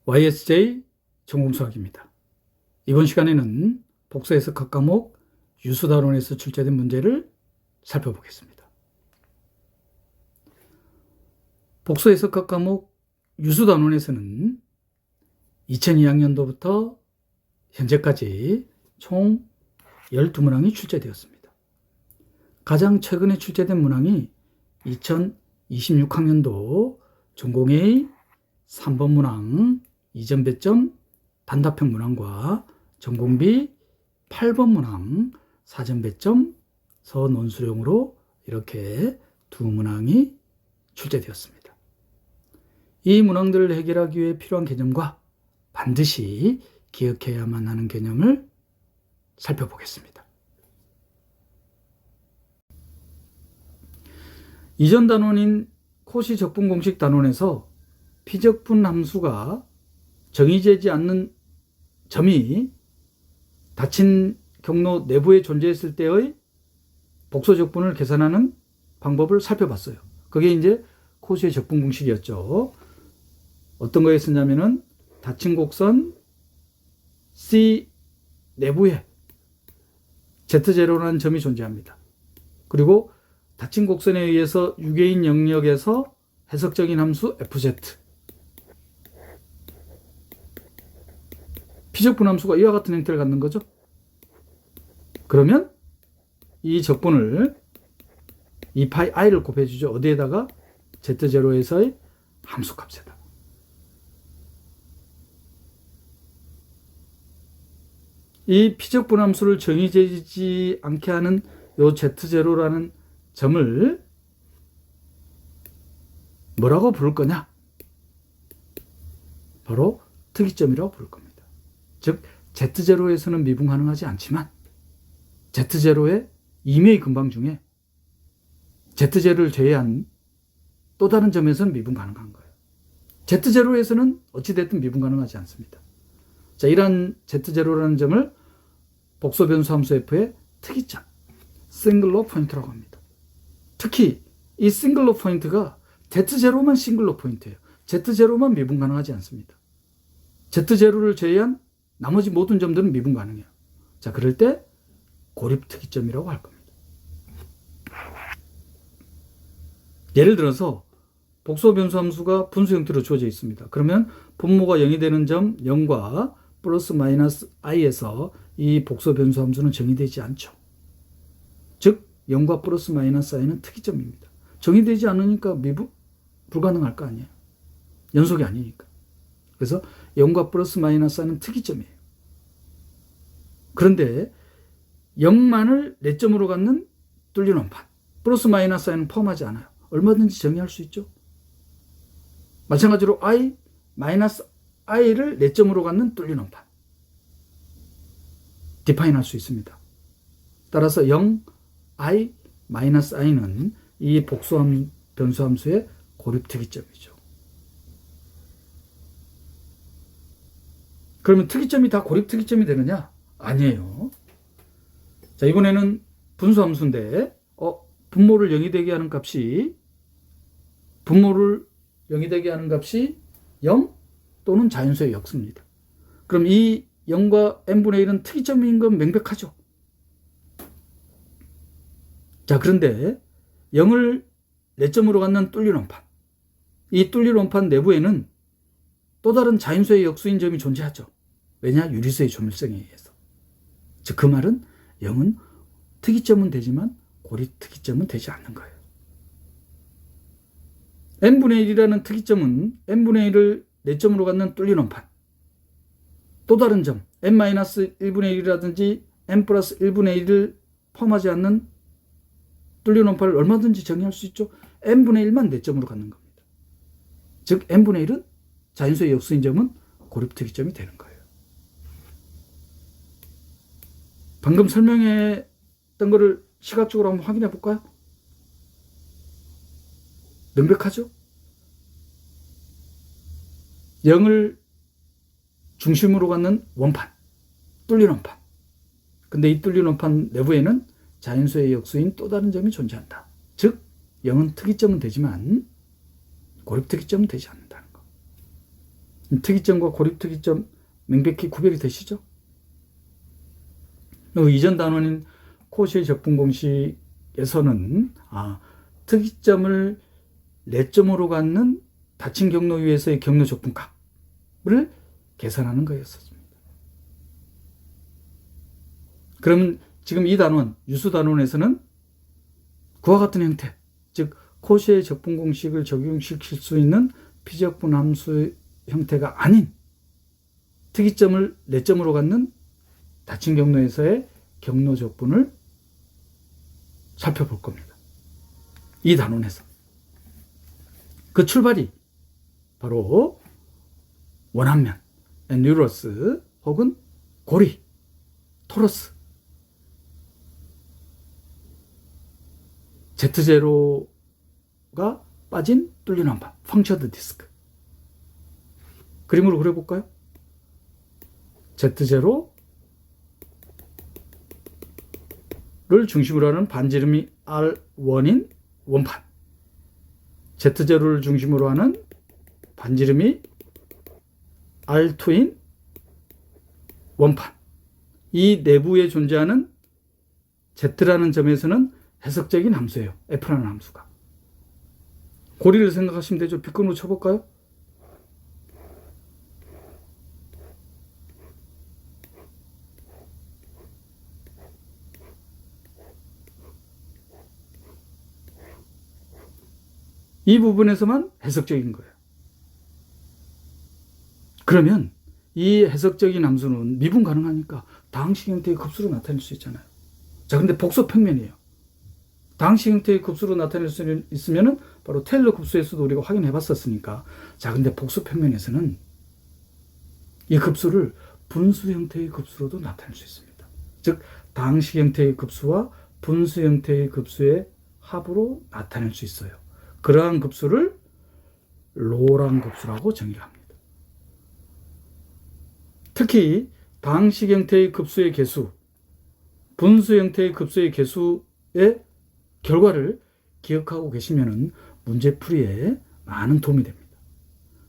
YSJ 전공수학입니다. 이번 시간에는 복수 해석 과목 유수단원에서 출제된 문제를 살펴보겠습니다. 복수 해석 과목 유수단원에서는 2002학년도부터 현재까지 총 12문항이 출제되었습니다. 가장 최근에 출제된 문항이 2026학년도 전공A 3번 문항 이전 배점 단답형 문항과 전공B 8번 문항 사전 배점 서논술형으로 이렇게 두 문항이 출제되었습니다. 이 문항들을 해결하기 위해 필요한 개념과 반드시 기억해야만 하는 개념을 살펴보겠습니다. 이전 단원인 코시 적분 공식 단원에서 피적분 함수가 정의되지 않는 점이 닫힌 경로 내부에 존재했을 때의 복소 적분을 계산하는 방법을 살펴봤어요. 그게 이제 코시의 적분 공식이었죠. 어떤 거에 쓰냐면은 닫힌 곡선 C 내부에 Z0라는 점이 존재합니다. 그리고 닫힌 곡선에 의해서 유개인 영역에서 해석적인 함수 FZ 피적분 함수가 이와 같은 형태를 갖는 거죠. 그러면 이 적분을 이 파이 i를 곱해주죠. 어디에다가? Z0에서의 함수값에다. 이 피적분 함수를 정의되지 않게 하는 이 Z0라는 점을 뭐라고 부를 거냐? 바로 특이점이라고 부를 겁니다. 즉 Z0에서는 미분 가능하지 않지만 Z0의 임의의 근방 중에 Z0를 제외한 또 다른 점에서는 미분 가능한 거예요. Z0에서는 어찌됐든 미분 가능하지 않습니다. 자, 이러한 Z0라는 점을 복소변수 함수 F의 특이점, 싱글러 포인트라고 합니다. 특히 이 싱글러 포인트가 Z0만 싱글러 포인트예요. Z0만 미분 가능하지 않습니다. Z0를 제외한 나머지 모든 점들은 미분 가능해요. 자, 그럴 때 고립 특이점이라고 할 겁니다. 예를 들어서 복소 변수 함수가 분수 형태로 주어져 있습니다. 그러면 분모가 0이 되는 점 0과 플러스 마이너스 i에서 이 복소 변수 함수는 정의되지 않죠. 즉 0과 플러스 마이너스 i는 특이점입니다. 정의되지 않으니까 미분 불가능할 거 아니에요. 연속이 아니니까. 그래서 0과 플러스 마이너스 i는 특이점이에요. 그런데 0만을 4점으로 갖는 뚫린 원판 플러스 마이너스 i는 포함하지 않아요. 얼마든지 정의할 수 있죠. 마찬가지로 i, 마이너스 i를 4점으로 갖는 뚫린 원판 디파인 할 수 있습니다. 따라서 0, i, 마이너스 i는 이 복수 변수 함수의 고립 특이점이죠. 그러면 특이점이 다 고립 특이점이 되느냐? 아니에요. 자, 이번에는 분수 함수인데 분모를 0이 되게 하는 값이 0 또는 자연수의 역수입니다. 그럼 이 0과 n분의 1은 특이점인 건 명백하죠. 자, 그런데 0을 4점으로 갖는 뚫린 원판, 이 뚫린 원판 내부에는 또 다른 자연수의 역수인 점이 존재하죠. 왜냐? 유리수의 조밀성에 의해서. 즉, 그 말은 0은 특이점은 되지만 고립 특이점은 되지 않는 거예요. n분의 1이라는 특이점은 n분의 1을 4점으로 갖는 뚫린 원판, 또 다른 점 n-1분의 1이라든지 n 플러스 1분의 1을 포함하지 않는 뚫린 원판을 얼마든지 정의할 수 있죠. n분의 1만 4점으로 갖는 겁니다. 즉 n분의 1은 자연수의 역수인 점은 고립 특이점이 되는 거예요. 방금 설명했던 거를 시각적으로 한번 확인해 볼까요? 명백하죠? 0을 중심으로 갖는 원판, 뚫린 원판. 근데 이 뚫린 원판 내부에는 자연수의 역수인 또 다른 점이 존재한다. 즉 0은 특이점은 되지만 고립 특이점은 되지 않는다는 거. 특이점과 고립특이점 명백히 구별이 되시죠? 이전 단원인 코시의 적분공식에서는 특이점을 4점으로 갖는 닫힌 경로 위에서의 경로 적분값을 계산하는 거였습니다. 그러면 지금 이 단원, 유수 단원에서는 그와 같은 형태, 즉 코시의 적분공식을 적용시킬 수 있는 피적분 함수 형태가 아닌 특이점을 4점으로 갖는 닫힌 경로에서의 경로 적분을 살펴볼 겁니다. 이 단원에서. 그 출발이 바로 원한면, 뉴러스 혹은 고리, 토러스, Z0가 빠진 뚫린 완판, 펑처드 디스크. 그림으로 그려볼까요? Z0를 중심으로 하는 반지름이 R1인 원판, Z0를 중심으로 하는 반지름이 R2인 원판. 이 내부에 존재하는 Z라는 점에서는 해석적인 함수예요. F라는 함수가. 고리를 생각하시면 되죠. 빗근으로 쳐볼까요? 이 부분에서만 해석적인 거예요. 그러면 이 해석적인 함수는 미분 가능하니까 다항식 형태의 급수로 나타낼 수 있잖아요. 자, 근데 복소 평면이에요. 다항식 형태의 급수로 나타낼 수 있으면은 바로 테일러 급수에서도 우리가 확인해 봤었으니까. 자, 근데 복소 평면에서는 이 급수를 분수 형태의 급수로도 나타낼 수 있습니다. 즉, 다항식 형태의 급수와 분수 형태의 급수의 합으로 나타낼 수 있어요. 그러한 급수를 로랑 급수라고 정의를 합니다. 특히 다항식 형태의 급수의 개수, 분수 형태의 급수의 개수의 결과를 기억하고 계시면 문제풀이에 많은 도움이 됩니다.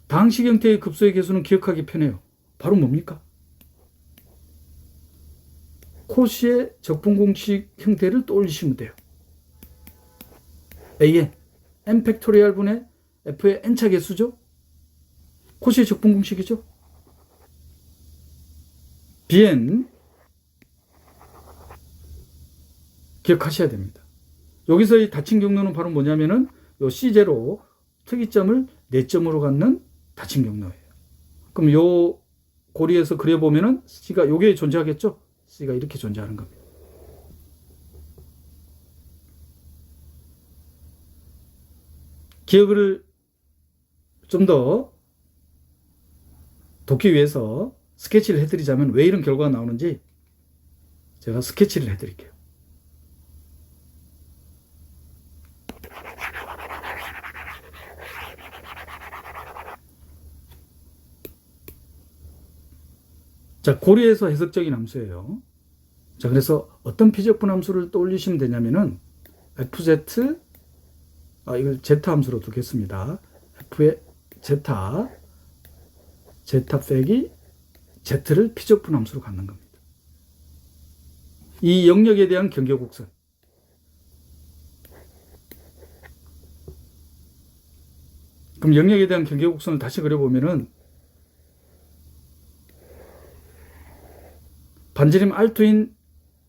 다항식 형태의 급수의 개수는 기억하기 편해요. 바로 뭡니까? 코시의 적분공식 형태를 떠올리시면 돼요. A의 n 팩토리얼 분의 f의 n차 개수죠. 코시의 적분공식이죠. bn 기억하셔야 됩니다. 여기서 이 닫힌 경로는 바로 뭐냐면은 요 C0 특이점을 4점으로 갖는 닫힌 경로예요. 그럼 요 고리에서 그려보면은 C가 요게 존재하겠죠? C가 이렇게 존재하는 겁니다. 기억을 좀 더 돕기 위해서 스케치를 해드리자면 왜 이런 결과가 나오는지 제가 스케치를 해드릴게요. 자, 고리에서 해석적인 함수예요. 자, 그래서 어떤 피적분 함수를 떠올리시면 되냐면은 fz, 이걸 z 함수로 두겠습니다. f의 z 빼기 z를 피적분 함수로 갖는 겁니다. 이 영역에 대한 경계곡선. 그럼 영역에 대한 경계곡선을 다시 그려보면은 반지름 R2인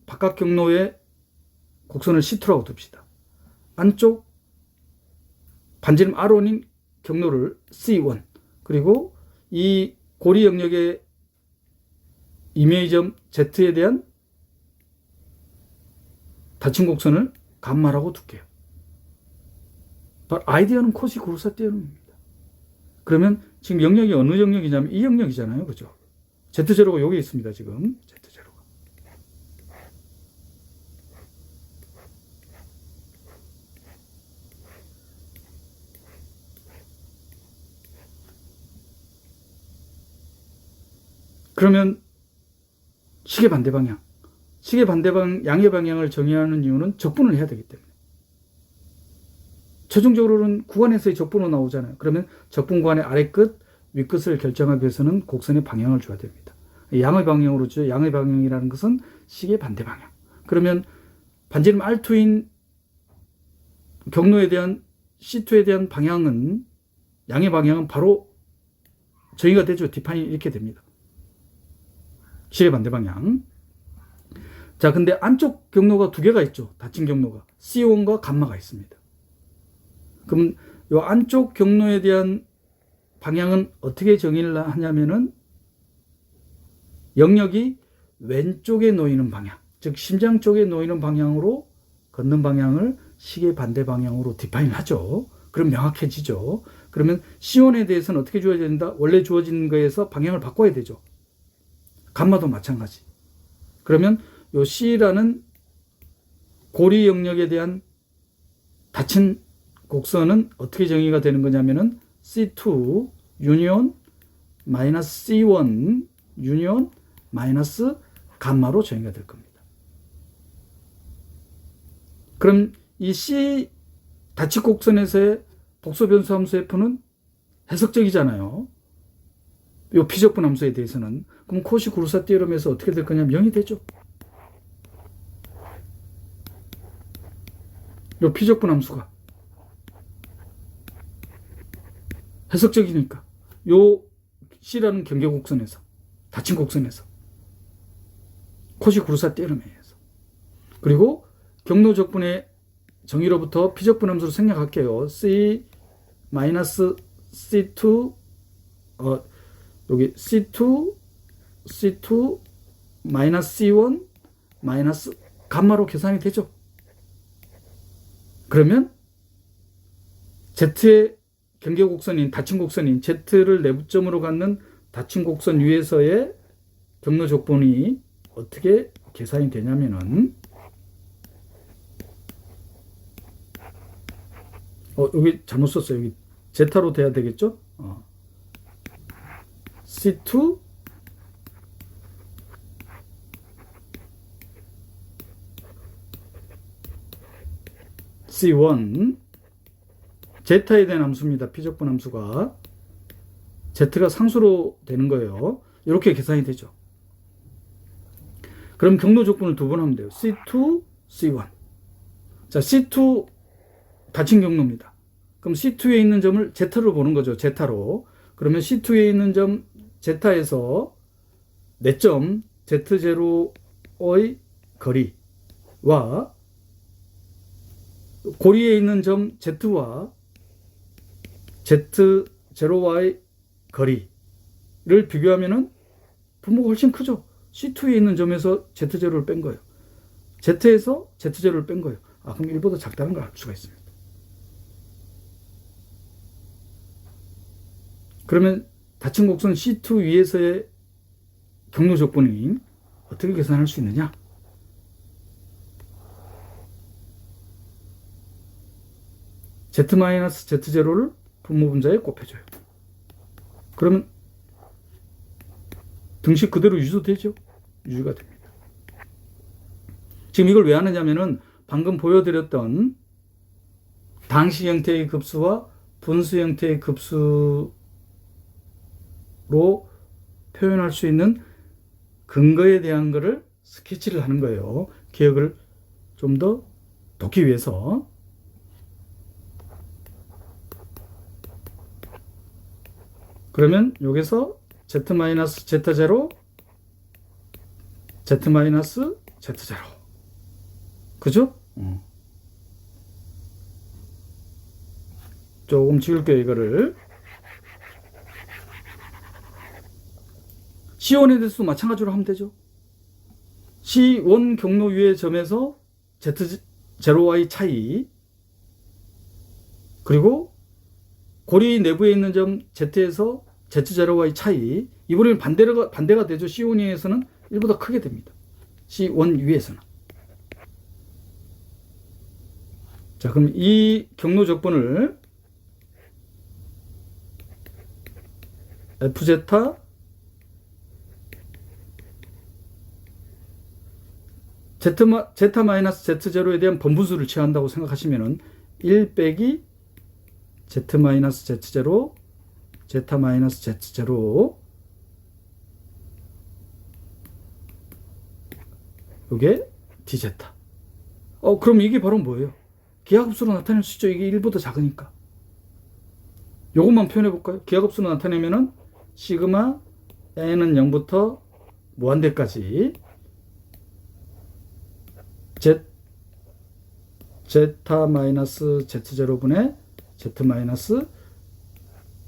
바깥 경로의 곡선을 C2라고 둡시다. 안쪽 반지름 R1인 경로를 C1, 그리고 이 고리 영역의 이메이점 Z에 대한 닫힌 곡선을 감마라고 둘게요. 아이디어는 코시 고르사 띄어놓습니다. 그러면 지금 영역이 어느 영역이냐면 이 영역이잖아요. 그죠? Z0가 여기 있습니다. 지금 Z0가. 그러면 시계 반대 방향, 시계 반대 양의 방향을 정의하는 이유는 적분을 해야 되기 때문에. 최종적으로는 구간에서의 적분으로 나오잖아요. 그러면 적분 구간의 아래 끝 윗끝을 결정하기 위해서는 곡선의 방향을 줘야 됩니다. 양의 방향으로 죠. 양의 방향이라는 것은 식의 반대 방향. 그러면 반지름 R2인 경로에 대한 C2에 대한 방향은, 양의 방향은 바로 정의가 되죠. 디파인이 이렇게 됩니다. 식의 반대 방향. 자, 근데 안쪽 경로가 두 개가 있죠. 닫힌 경로가. C1과 감마가 있습니다. 그럼 이 안쪽 경로에 대한 방향은 어떻게 정의를 하냐면은 영역이 왼쪽에 놓이는 방향, 즉 심장 쪽에 놓이는 방향으로 걷는 방향을 식의 반대 방향으로 디파인 하죠. 그럼 명확해지죠. 그러면 C1에 대해서는 어떻게 주어져야 된다? 원래 주어진 거에서 방향을 바꿔야 되죠. 감마도 마찬가지. 그러면 요 C라는 고리 영역에 대한 닫힌 곡선은 어떻게 정의가 되는 거냐면은 C2 유니온 마이너스 C1 유니온 마이너스 감마로 정의가 될 겁니다. 그럼 이 C 닫힌 곡선에서의 복소 변수 함수 F는 해석적이잖아요. 요 피적분 함수에 대해서는. 그럼 코시 구르사 띠어럼에서 어떻게 될 거냐면 0이 되죠. 요 피적분 함수가 해석적이니까 요 C라는 경계 곡선에서, 닫힌 곡선에서 코시 구르사 띠어럼에 의해서. 그리고 경로 적분의 정의로부터 피적분 함수를 생략할게요. C 마이너스 C2 여기 C2 마이너스 C1 마이너스 감마로 계산이 되죠. 그러면 Z의 경계 곡선인, 닫힌 곡선인 Z를 내부점으로 갖는 닫힌 곡선 위에서의 경로 적분이 어떻게 계산이 되냐면은 여기 잘못 썼어요. 여기 제타로 돼야 되겠죠? C2 C1 제타에 대한 함수입니다. 피적분 함수가 Z가 상수로 되는 거예요. 이렇게 계산이 되죠. 그럼 경로 적분을 두 번 하면 돼요. C2 C1. 자, C2 닫힌 경로입니다. 그럼 C2에 있는 점을 Z로 보는 거죠. Z로. 그러면 C2에 있는 점 Z에서 내점 Z0의 거리와 고리에 있는 점 Z와 Z0와의 거리를 비교하면은 분모가 훨씬 크죠. C2에 있는 점에서 Z0를 뺀 거예요. Z에서 Z0를 뺀 거예요. 그럼 1보다 작다는 걸 알 수가 있습니다. 그러면 닫힌 곡선 C2 위에서의 경로 적분이 어떻게 계산할 수 있느냐? Z-Z0를 분모 분자에 곱해줘요. 그러면 등식 그대로 유지되죠? 유지가 됩니다. 지금 이걸 왜 하느냐면은 방금 보여드렸던 당시 형태의 급수와 분수 형태의 급수로 표현할 수 있는 근거에 대한 거를 스케치를 하는 거예요. 기억을 좀 더 돕기 위해서. 그러면 여기서 Z-Z0 Z-Z0 그죠? 조금 지울게요. 이거를 C1에 대해서도 마찬가지로 하면 되죠. C1 경로 위의 점에서 Z0와의 차이, 그리고 고리 내부에 있는 점 Z에서 Z0와의 차이, 이번에는 반대가 되죠. C1 위에서는 1보다 크게 됩니다. C1 위에서는. 자, 그럼 이 경로 적분을 FZ Z-Z0에 대한 번분수를 취한다고 생각하시면은 1 빼기 Z-Z0 제타 마이너스 z 제로, 이게 d제타. 그럼 이게 바로 뭐예요? 기하급수로 나타낼 수 있죠. 이게 1보다 작으니까. 요것만 표현해 볼까요? 기하급수로 나타내면은 시그마 n은 0부터 무한대까지 제타 마이너스 z0분의 z 마이너스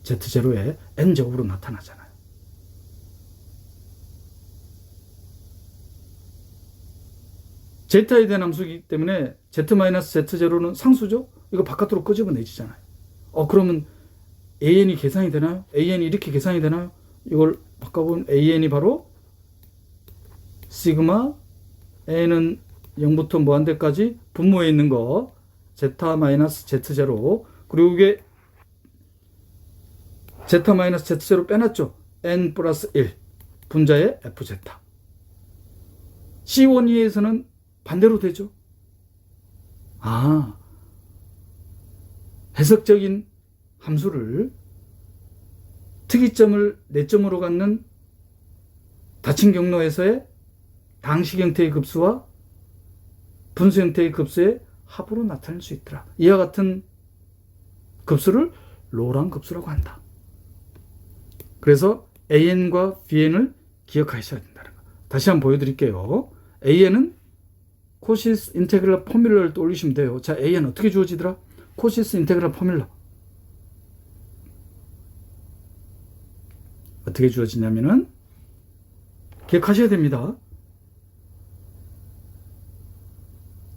z0의 n제곱으로 나타나잖아요. 제타에 대한 함수이기 때문에 z 마이너스 z0는 상수죠? 이거 바깥으로 끄집어내지잖아요. 그러면 an이 계산이 되나요? an이 이렇게 계산이 되나요? 이걸 바꿔보면 an이 바로 시그마 n은 0부터 무한대까지 분모에 있는 거 제타 마이너스 z0, 그리고 이게 제타 마이너스 z0 빼놨죠. n 플러스 1 분자의 fz. C12에서는 반대로 되죠. 해석적인 함수를 특이점을 4점으로 갖는 닫힌 경로에서의 당식 형태의 급수와 분수 형태의 급수의 합으로 나타낼 수 있더라. 이와 같은 급수를 로랑 급수라고 한다. 그래서 an과 bn을 기억하셔야 된다는 거. 다시 한번 보여드릴게요. an은 코시스 인테그랄 포뮬러를 떠올리시면 돼요. 자, an 어떻게 주어지더라? 코시스 인테그랄 포뮬러. 어떻게 주어지냐면은 기억하셔야 됩니다.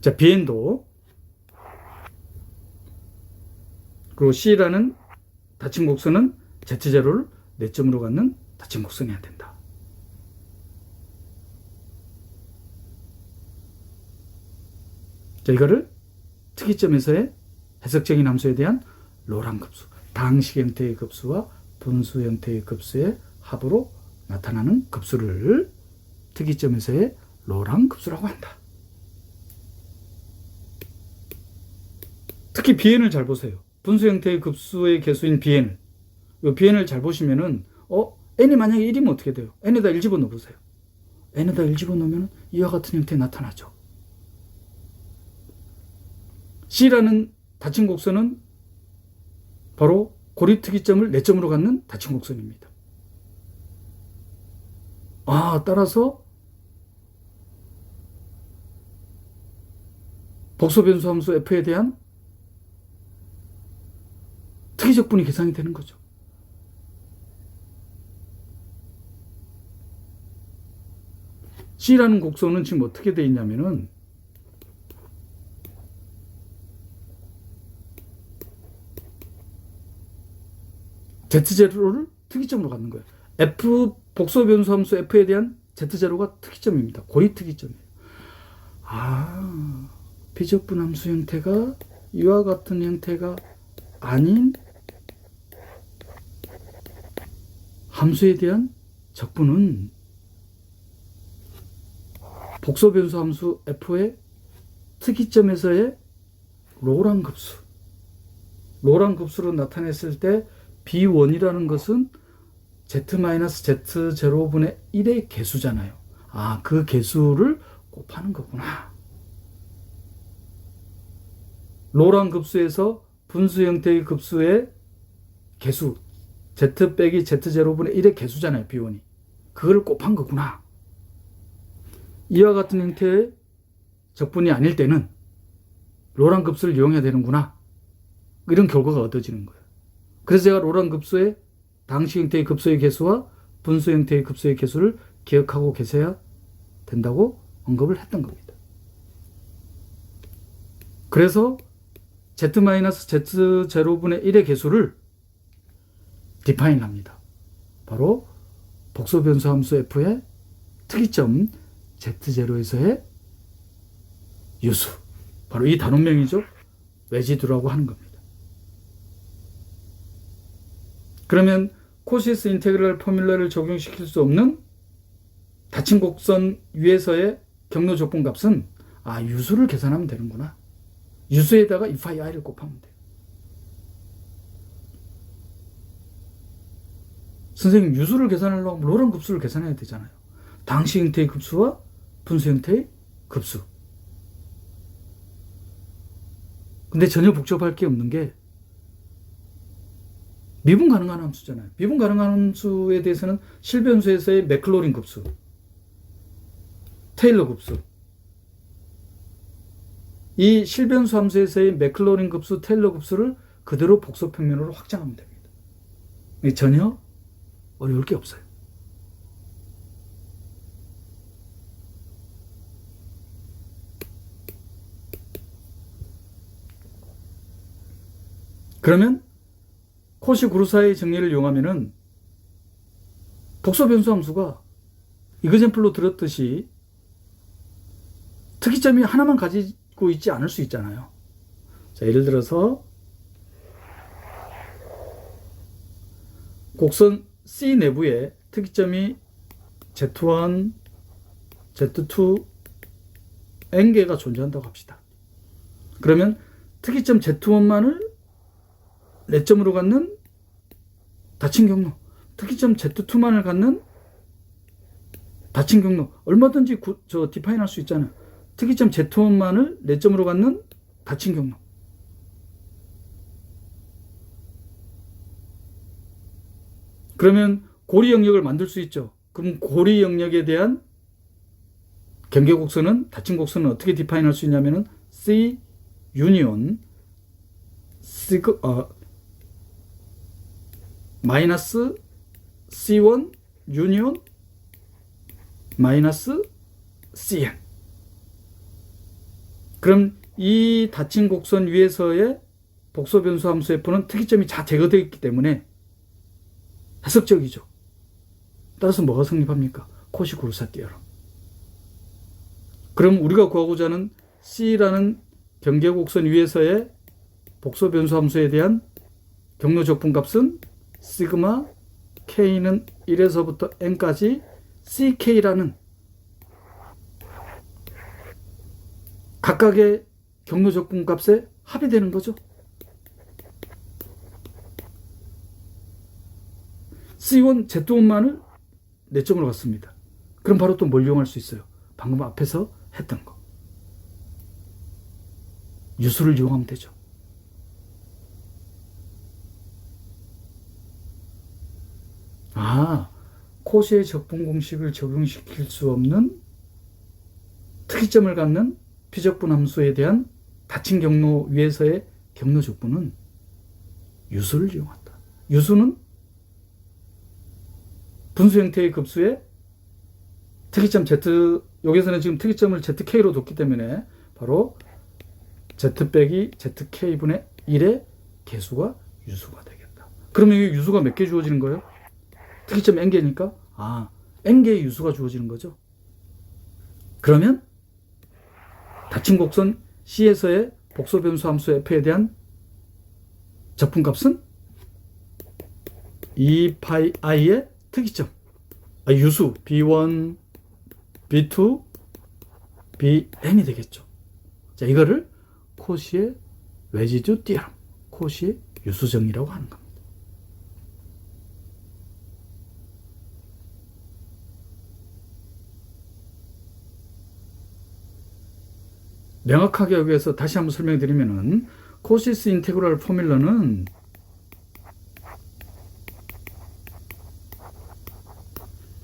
자, bn도 그리고 c라는 닫힌 곡선은 z0를 4점으로 갖는 닫힌 곡선이어야 된다. 자, 이거를 특이점에서의 해석적인 함수에 대한 로랑 급수, 당식 형태의 급수와 분수 형태의 급수의 합으로 나타나는 급수를 특이점에서의 로랑 급수라고 한다. 특히 bn을 잘 보세요. 분수 형태의 급수의 개수인 bn을. 이 bn을 잘 보시면은 n이 만약에 1이면 어떻게 돼요? n에다 1 집어넣어 보세요. n에다 1 집어넣으면 이와 같은 형태에 나타나죠. c라는 닫힌 곡선은 바로 고립특이점을 4점으로 갖는 닫힌 곡선입니다. 따라서 복소변수 함수 f에 대한 특이적분이 계산이 되는 거죠. C라는 곡선은 지금 어떻게 되어 있냐면은 Z0를 특이점으로 갖는 거예요. F 복소변수 함수 F에 대한 Z0가 특이점입니다. 고립 특이점이에요. 비적분 함수 형태가 이와 같은 형태가 아닌 함수에 대한 적분은 복소변수 함수 F의 특이점에서의 로랑 급수. 로랑 급수로 나타냈을 때 B1이라는 것은 Z-Z0분의 1의 개수잖아요. 그 개수를 곱하는 거구나. 로랑 급수에서 분수 형태의 급수의 개수, Z 빼기 Z0분의 1의 개수잖아요. B1이. 그걸 곱한 거구나. 이와 같은 형태의 적분이 아닐 때는 로랑 급수를 이용해야 되는구나. 이런 결과가 얻어지는 거예요. 그래서 제가 로랑 급수의 당식 형태의 급수의 개수와 분수 형태의 급수의 개수를 기억하고 계셔야 된다고 언급을 했던 겁니다. 그래서 Z-Z0분의 1의 개수를 디파인 합니다. 바로 복소변수 함수 F의 특이점 Z0에서의 유수. 바로 이 단원명이죠. 레지두라고 하는 겁니다. 그러면 코시스 인테그랄 포뮬러를 적용시킬 수 없는 닫힌 곡선 위에서의 경로 조건 값은 유수를 계산하면 되는구나. 유수에다가 2파이 i를 곱하면 돼요. 선생님 유수를 계산하려면 로랑 급수를 계산해야 되잖아요. 당시 형태의 급수와 분수 형태의 급수. 근데 전혀 복잡할 게 없는 게 미분 가능한 함수잖아요. 미분 가능한 함수에 대해서는 실변수에서의 맥클로린 급수, 테일러 급수, 이 실변수 함수에서의 맥클로린 급수, 테일러 급수를 그대로 복소평면으로 확장하면 됩니다. 전혀 어려울 게 없어요. 그러면 코시 구르사의 정리를 이용하면은 복소 변수 함수가 이그젠플로 들었듯이 특이점이 하나만 가지고 있지 않을 수 있잖아요. 자, 예를 들어서 곡선 C 내부에 특이점이 Z1, Z2, N개가 존재한다고 합시다. 그러면 특이점 Z1만을 4점으로 갖는 닫힌 경로, 특이점 Z2만을 갖는 닫힌 경로, 얼마든지 디파인 할 수 있잖아요. 특이점 Z1만을 4점으로 갖는 닫힌 경로. 그러면 고리 영역을 만들 수 있죠. 그럼 고리 영역에 대한 경계 곡선은, 닫힌 곡선은 어떻게 디파인 할 수 있냐면은 C 유니온 마이너스 C1 유니온 마이너스 CN. 그럼 이 닫힌 곡선 위에서의 복소 변수 함수 F는 특이점이 다 제거되어 있기 때문에 해석적이죠. 따라서 뭐가 성립합니까? 코시 구르사 띠어럼. 그럼 우리가 구하고자 하는 C라는 경계 곡선 위에서의 복소 변수 함수에 대한 경로 적분값은 시그마 K는 1에서부터 N까지 CK라는 각각의 경로 적분값에 합이 되는 거죠. C1, Z1만을 4점으로 갔습니다. 그럼 바로 또 뭘 이용할 수 있어요? 방금 앞에서 했던 거. 유수를 이용하면 되죠. 코시의 적분 공식을 적용시킬 수 없는 특이점을 갖는 피적분 함수에 대한 닫힌 경로 위에서의 경로 적분은 유수를 이용한다. 유수는 분수 형태의 급수에 특이점 Z, 여기서는 지금 특이점을 ZK로 뒀기 때문에 바로 Z 빼기 ZK분의 1의 개수가 유수가 되겠다. 그러면 이 유수가 몇 개 주어지는 거예요? 특이점 N개니까 N개의 유수가 주어지는 거죠. 그러면 닫힌 곡선 C에서의 복소 변수 함수 F에 대한 적분값은 2πi의 특이점, 유수 B1, B2, Bn이 되겠죠. 자, 이거를 코시의 레지듀 띠어럼, 코시의 유수 정리라고 하는 겁니다. 명확하게 하기 위해서 다시 한번 설명드리면은 코시스 인테그랄 포뮬러는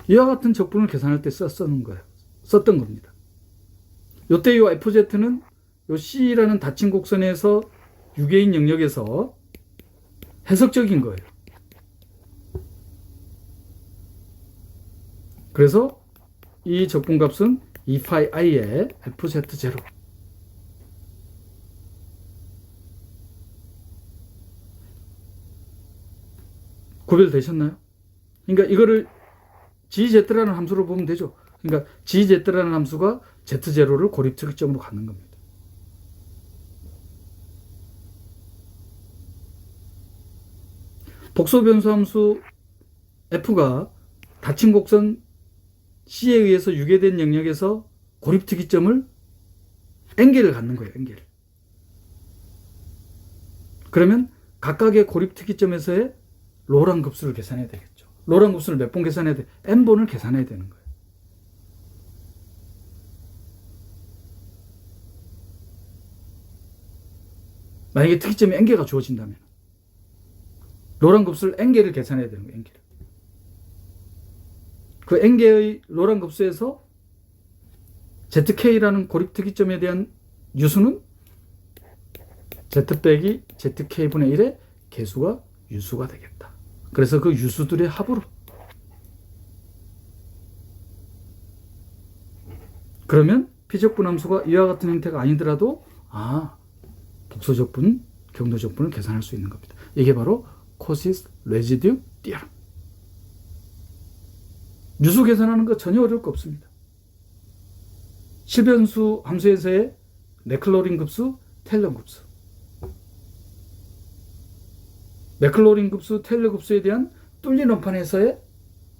이와 같은 적분을 계산할 때 썼던 겁니다. 요때 요 FZ는 요 C라는 닫힌 곡선에서 유계인 영역에서 해석적인 거예요. 그래서 이 적분값은 2πi의 FZ0. 구별되셨나요? 그러니까 이거를 GZ라는 함수로 보면 되죠. 그러니까 GZ라는 함수가 Z0를 고립 특이점으로 갖는 겁니다. 복소 변수 함수 F가 닫힌 곡선 C에 의해서 유계된 영역에서 고립 특이점을 N개를 갖는 거예요. N개를. 그러면 각각의 고립 특이점에서의 로랑 급수를 계산해야 되겠죠. 로랑 곱수를 몇 번 계산해야 돼? n번을 계산해야 되는 거예요. 만약에 특이점이 n개가 주어진다면 로랑 곱수를 n개를 계산해야 되는 거예요. n개를. 그 n개의 로랑 곱수에서 zk라는 고립 특이점에 대한 유수는 z 빼기 zk분의 1의 개수가 유수가 되겠다. 그래서 그 유수들의 합으로. 그러면 피적분함수가 이와 같은 형태가 아니더라도 복소적분, 경도적분을 계산할 수 있는 겁니다. 이게 바로 코시스 레지듀 띠어럼. 유수 계산하는 거 전혀 어려울 거 없습니다. 실변수 함수에서의 맥클로린 급수, 테일러 급수. 맥클로린 급수, 테일러 급수에 대한 뚫린 원판에서의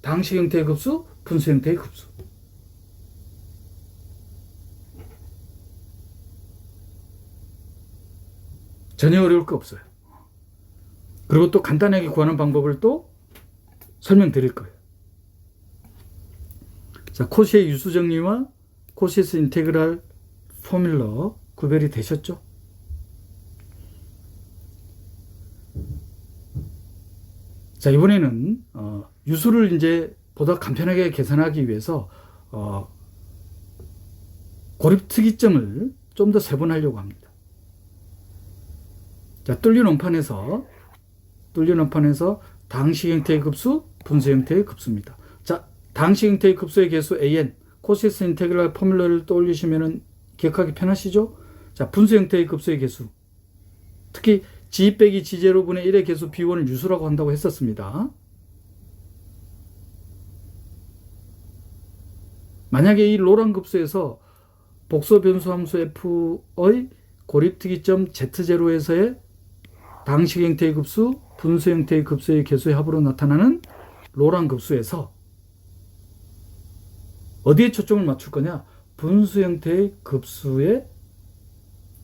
당식 형태의 급수, 분수 형태의 급수. 전혀 어려울 거 없어요. 그리고 또 간단하게 구하는 방법을 또 설명드릴 거예요. 자, 코시의 유수 정리와 코시스 인테그랄 포뮬러 구별이 되셨죠? 자, 이번에는 유수를 이제 보다 간편하게 계산하기 위해서 고립 특이점을 좀 더 세분하려고 합니다. 자, 뚫린 원판에서 당식 형태의 급수, 분수 형태의 급수입니다. 자, 당식 형태의 급수의 개수 an, 코시스 인테그랄 포뮬러를 떠올리시면 기억하기 편하시죠? 자, 분수 형태의 급수의 개수. 특히 g 빼기 g0분의 1의 개수 b1을 유수라고 한다고 했었습니다. 만약에 이 로랑 급수에서 복소 변수 함수 f의 고립 특이점 z0에서의 당식 형태의 급수, 분수 형태의 급수의 개수의 합으로 나타나는 로랑 급수에서 어디에 초점을 맞출 거냐? 분수 형태의 급수에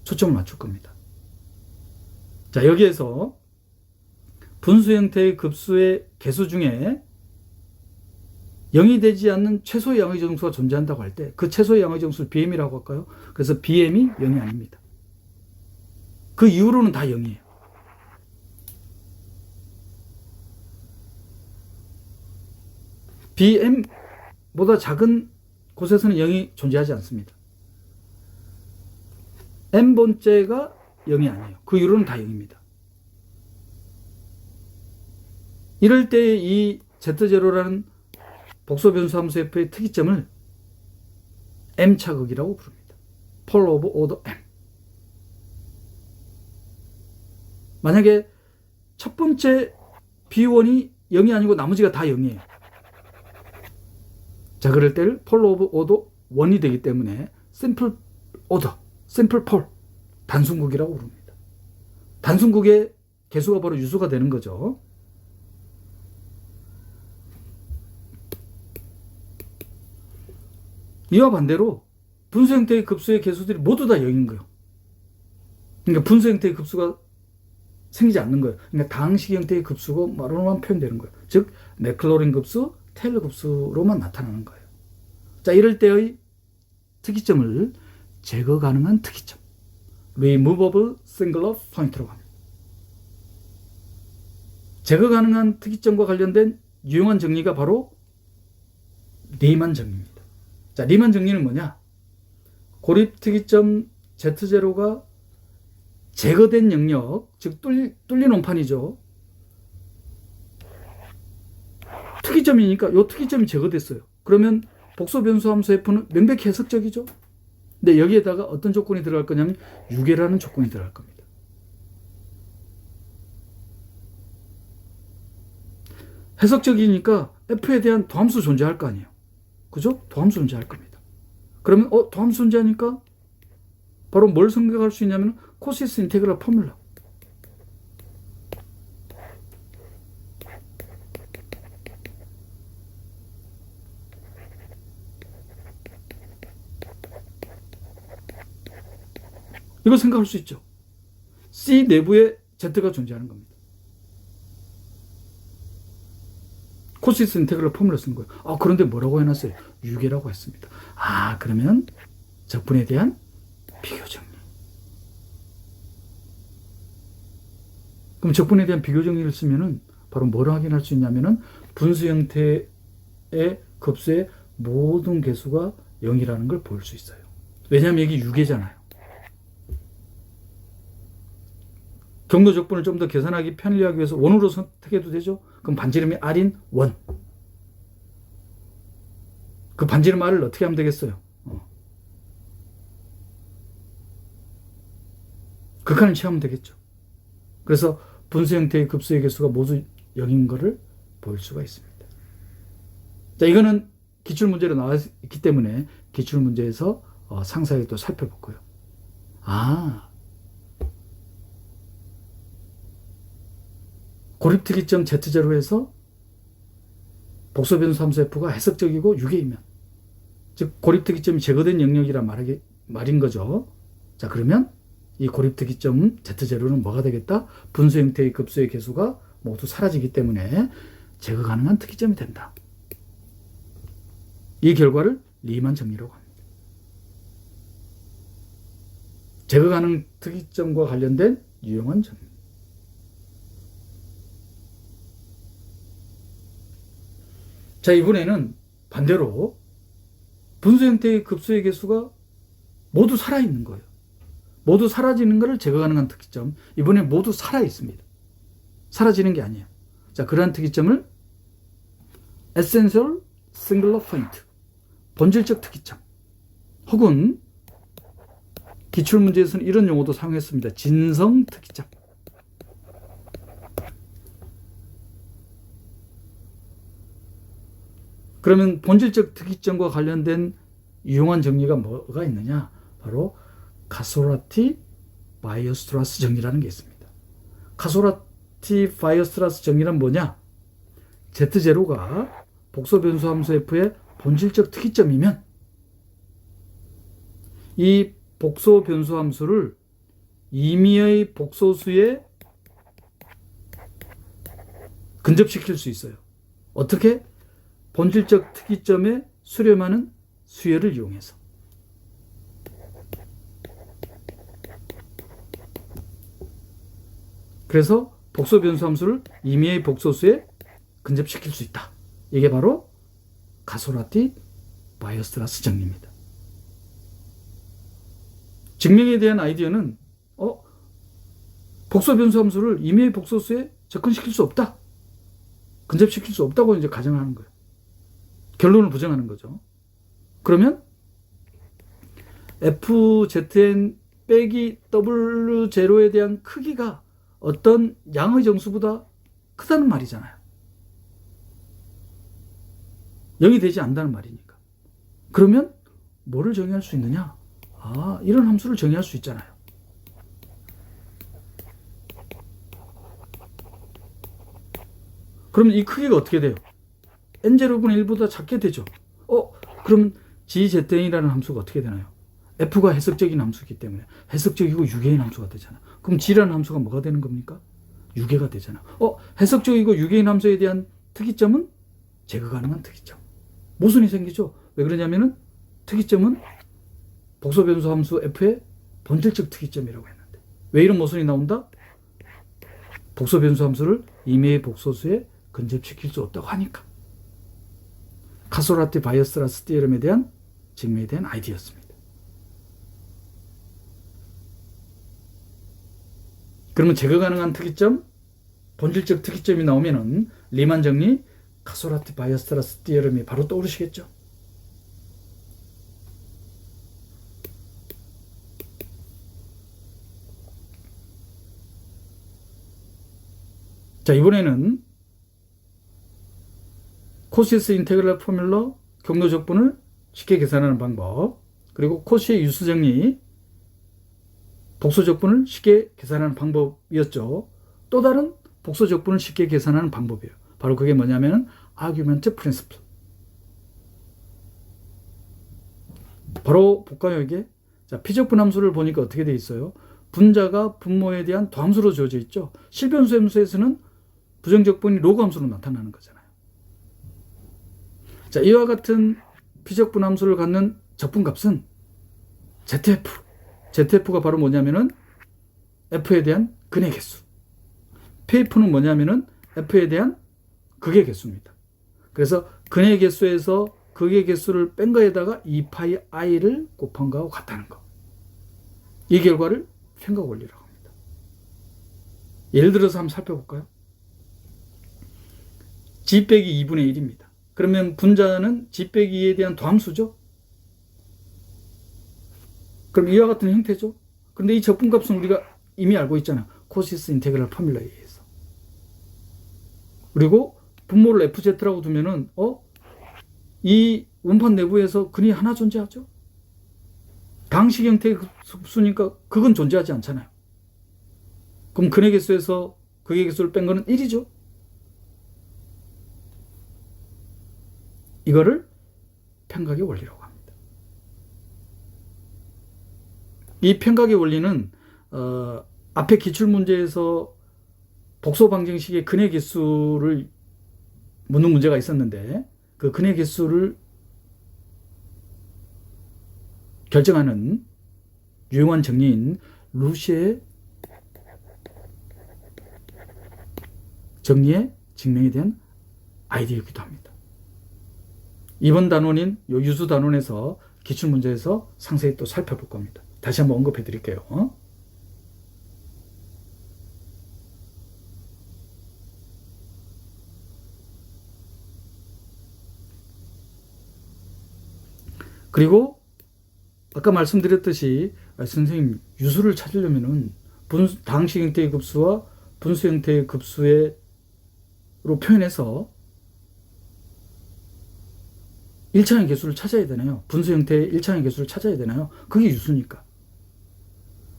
초점을 맞출 겁니다. 자, 여기에서 분수 형태의 급수의 개수 중에 0이 되지 않는 최소의 양의 정수가 존재한다고 할 때 그 최소의 양의 정수를 bm이라고 할까요? 그래서 bm이 0이 아닙니다. 그 이후로는 다 0이에요. bm보다 작은 곳에서는 0이 존재하지 않습니다. n번째가 0이 아니에요. 그 이후로는 다 0입니다. 이럴 때 이 z0라는 복소 변수 함수 f의 특이점을 m차극이라고 부릅니다. 폴 오브 오더 m. 만약에 첫 번째 b1이 0이 아니고 나머지가 다 0이에요. 자, 그럴 때를 폴 오브 오더 1이 되기 때문에 심플 오더, 심플 폴, 단순국이라고 부릅니다. 단순국의 개수가 바로 유수가 되는 거죠. 이와 반대로 분수 형태의 급수의 개수들이 모두 다 0인 거예요. 그러니까 분수 형태의 급수가 생기지 않는 거예요. 그러니까 당식 형태의 급수가 마로만 표현되는 거예요. 즉 맥클로린 급수, 테일러 급수로만 나타나는 거예요. 자, 이럴 때의 특이점을 제거 가능한 특이점, removable singular point라고 합니다. 제거 가능한 특이점과 관련된 유용한 정리가 바로 리만 정리입니다. 자, 리만 정리는 뭐냐? 고립 특이점 Z0가 제거된 영역, 즉 뚫린 원판이죠. 특이점이니까 이 특이점이 제거됐어요. 그러면 복소 변수 함수 f는 명백히 해석적이죠. 근데 여기에다가 어떤 조건이 들어갈 거냐면 유계라는 조건이 들어갈 겁니다. 해석적이니까 f에 대한 도함수 존재할 거 아니에요. 그죠? 도함수 존재할 겁니다. 그러면 도함수 존재하니까 바로 뭘 생각할 수 있냐면 코시스 인테그랄 포뮬러. 이거 생각할 수 있죠. C 내부에 Z가 존재하는 겁니다. 코시스 인테그럴 포뮬러 쓴 거예요. 그런데 뭐라고 해놨어요? 유계라고 했습니다. 그러면 적분에 대한 비교 정리. 그럼 적분에 대한 비교 정리를 쓰면은 바로 뭐를 확인할 수 있냐면은 분수 형태의 급수의 모든 개수가 0이라는 걸 볼 수 있어요. 왜냐하면 여기 유계잖아요. 경도 적분을 좀 더 계산하기 편리하기 위해서 원으로 선택해도 되죠. 그럼 반지름이 R인 원. 그 반지름 R을 어떻게 하면 되겠어요? 극한을 취하면 되겠죠. 그래서 분수 형태의 급수의 개수가 모두 0인 것을 볼 수가 있습니다. 자, 이거는 기출문제로 나와 있기 때문에 기출문제에서 상세하게 또 살펴봤고요. 고립특이점 Z0에서 복소변수 함수 F가 해석적이고 유계이면, 즉 고립특이점이 제거된 영역이란 말인 거죠. 자, 그러면 이 고립특이점 Z0는 뭐가 되겠다? 분수 형태의 급수의 개수가 모두 사라지기 때문에 제거 가능한 특이점이 된다. 이 결과를 리만 정리라고 합니다. 제거 가능 특이점과 관련된 유용한 정리. 자, 이번에는 반대로 분수 형태의 급수의 개수가 모두 살아있는 거예요. 모두 사라지는 것을 제거 가능한 특이점. 이번에 모두 살아있습니다. 사라지는 게 아니에요. 자, 그러한 특이점을 Essential Singular Point, 본질적 특이점, 혹은 기출문제에서는 이런 용어도 사용했습니다. 진성 특이점. 그러면 본질적 특이점과 관련된 유용한 정리가 뭐가 있느냐? 바로 카소라티 바이어스트라스 정리라는 게 있습니다. 카소라티 바이어스트라스 정리는 뭐냐? Z0가 복소변수 함수 F의 본질적 특이점이면 이 복소변수 함수를 임의의 복소수에 근접시킬 수 있어요. 어떻게? 본질적 특이점에 수렴하는 수열을 이용해서. 그래서 복소변수 함수를 임의의 복소수에 근접시킬 수 있다. 이게 바로 카소라티 바이어스트라스 정리입니다. 증명에 대한 아이디어는 복소변수 함수를 임의의 복소수에 접근시킬 수 없다. 근접시킬 수 없다고 이제 가정하는 거예요. 결론을 부정하는 거죠. 그러면 FZN 빼기 W0에 대한 크기가 어떤 양의 정수보다 크다는 말이잖아요. 0이 되지 않는다는 말이니까. 그러면 뭐를 정의할 수 있느냐? 이런 함수를 정의할 수 있잖아요. 그럼 이 크기가 어떻게 돼요? N0분의 1보다 작게 되죠. 그럼 GZN이라는 함수가 어떻게 되나요? F가 해석적인 함수이기 때문에 해석적이고 유계인 함수가 되잖아. 그럼 G라는 함수가 뭐가 되는 겁니까? 유계가 되잖아. 해석적이고 유계인 함수에 대한 특이점은 제거 가능한 특이점. 모순이 생기죠. 왜 그러냐면은 특이점은 복소변수 함수 F의 본질적 특이점이라고 했는데 왜 이런 모순이 나온다? 복소변수 함수를 임의의 복소수에 근접시킬 수 없다고 하니까. 카소라티 바이어스트라스 티어럼에 대한 증명에 대한 아이디어였습니다. 그러면 제거 가능한 특이점, 본질적 특이점이 나오면은 리만 정리, 카소라티 바이어스트라스 티어럼이 바로 떠오르시겠죠? 자, 이번에는 코시스 인테그럴 포뮬러 경도 적분을 쉽게 계산하는 방법, 그리고 코시의 유수 정리, 복소 적분을 쉽게 계산하는 방법이었죠. 또 다른 복소 적분을 쉽게 계산하는 방법이에요. 바로 그게 뭐냐면 아규먼트 프린시플. 바로 볼까요, 이게? 자, 피적분 함수를 보니까 어떻게 돼 있어요? 분자가 분모에 대한 더함수로 주어져 있죠. 실변수 함수에서는 부정적분이 로그 함수로 나타나는 거잖아요. 자, 이와 같은 피적분 함수를 갖는 적분값은 ZF. ZF가 바로 뭐냐면은 F에 대한 근의 개수. PF는 뭐냐면은 F에 대한 극의 개수입니다. 그래서 근의 개수에서 극의 개수를 뺀 거에다가 2파이 i를 곱한 거하고 같다는 거. 이 결과를 편각 원리라고 합니다. 예를 들어서 한번 살펴볼까요? g 빼기 2분의 1입니다. 그러면 분자는 g 빼기 2에 대한 도함수죠. 그럼 이와 같은 형태죠. 그런데 이 적분값은 우리가 이미 알고 있잖아요. 코시스 인테그랄 포뮬러에 의해서. 그리고 분모를 FZ라고 두면은 이 원판 내부에서 근이 하나 존재하죠. 방식 형태의 급수니까 극은 존재하지 않잖아요. 그럼 근의 개수에서 극의 개수를 뺀 거는 1이죠. 이거를 편각의 원리라고 합니다. 이 편각의 원리는 앞에 기출문제에서 복소 방정식의 근의 개수를 묻는 문제가 있었는데 그 근의 개수를 결정하는 유용한 정리인 루시의 정리의 증명에 대한 아이디어이기도 합니다. 이번 단원인 요 유수 단원에서 기출문제에서 상세히 또 살펴볼 겁니다. 다시 한번 언급해 드릴게요. 그리고 아까 말씀드렸듯이 선생님 유수를 찾으려면은 당식 형태의 급수와 분수 형태의 급수로 표현해서 1차의 개수를 찾아야 되나요? 분수 형태의 1차의 개수를 찾아야 되나요? 그게 유수니까.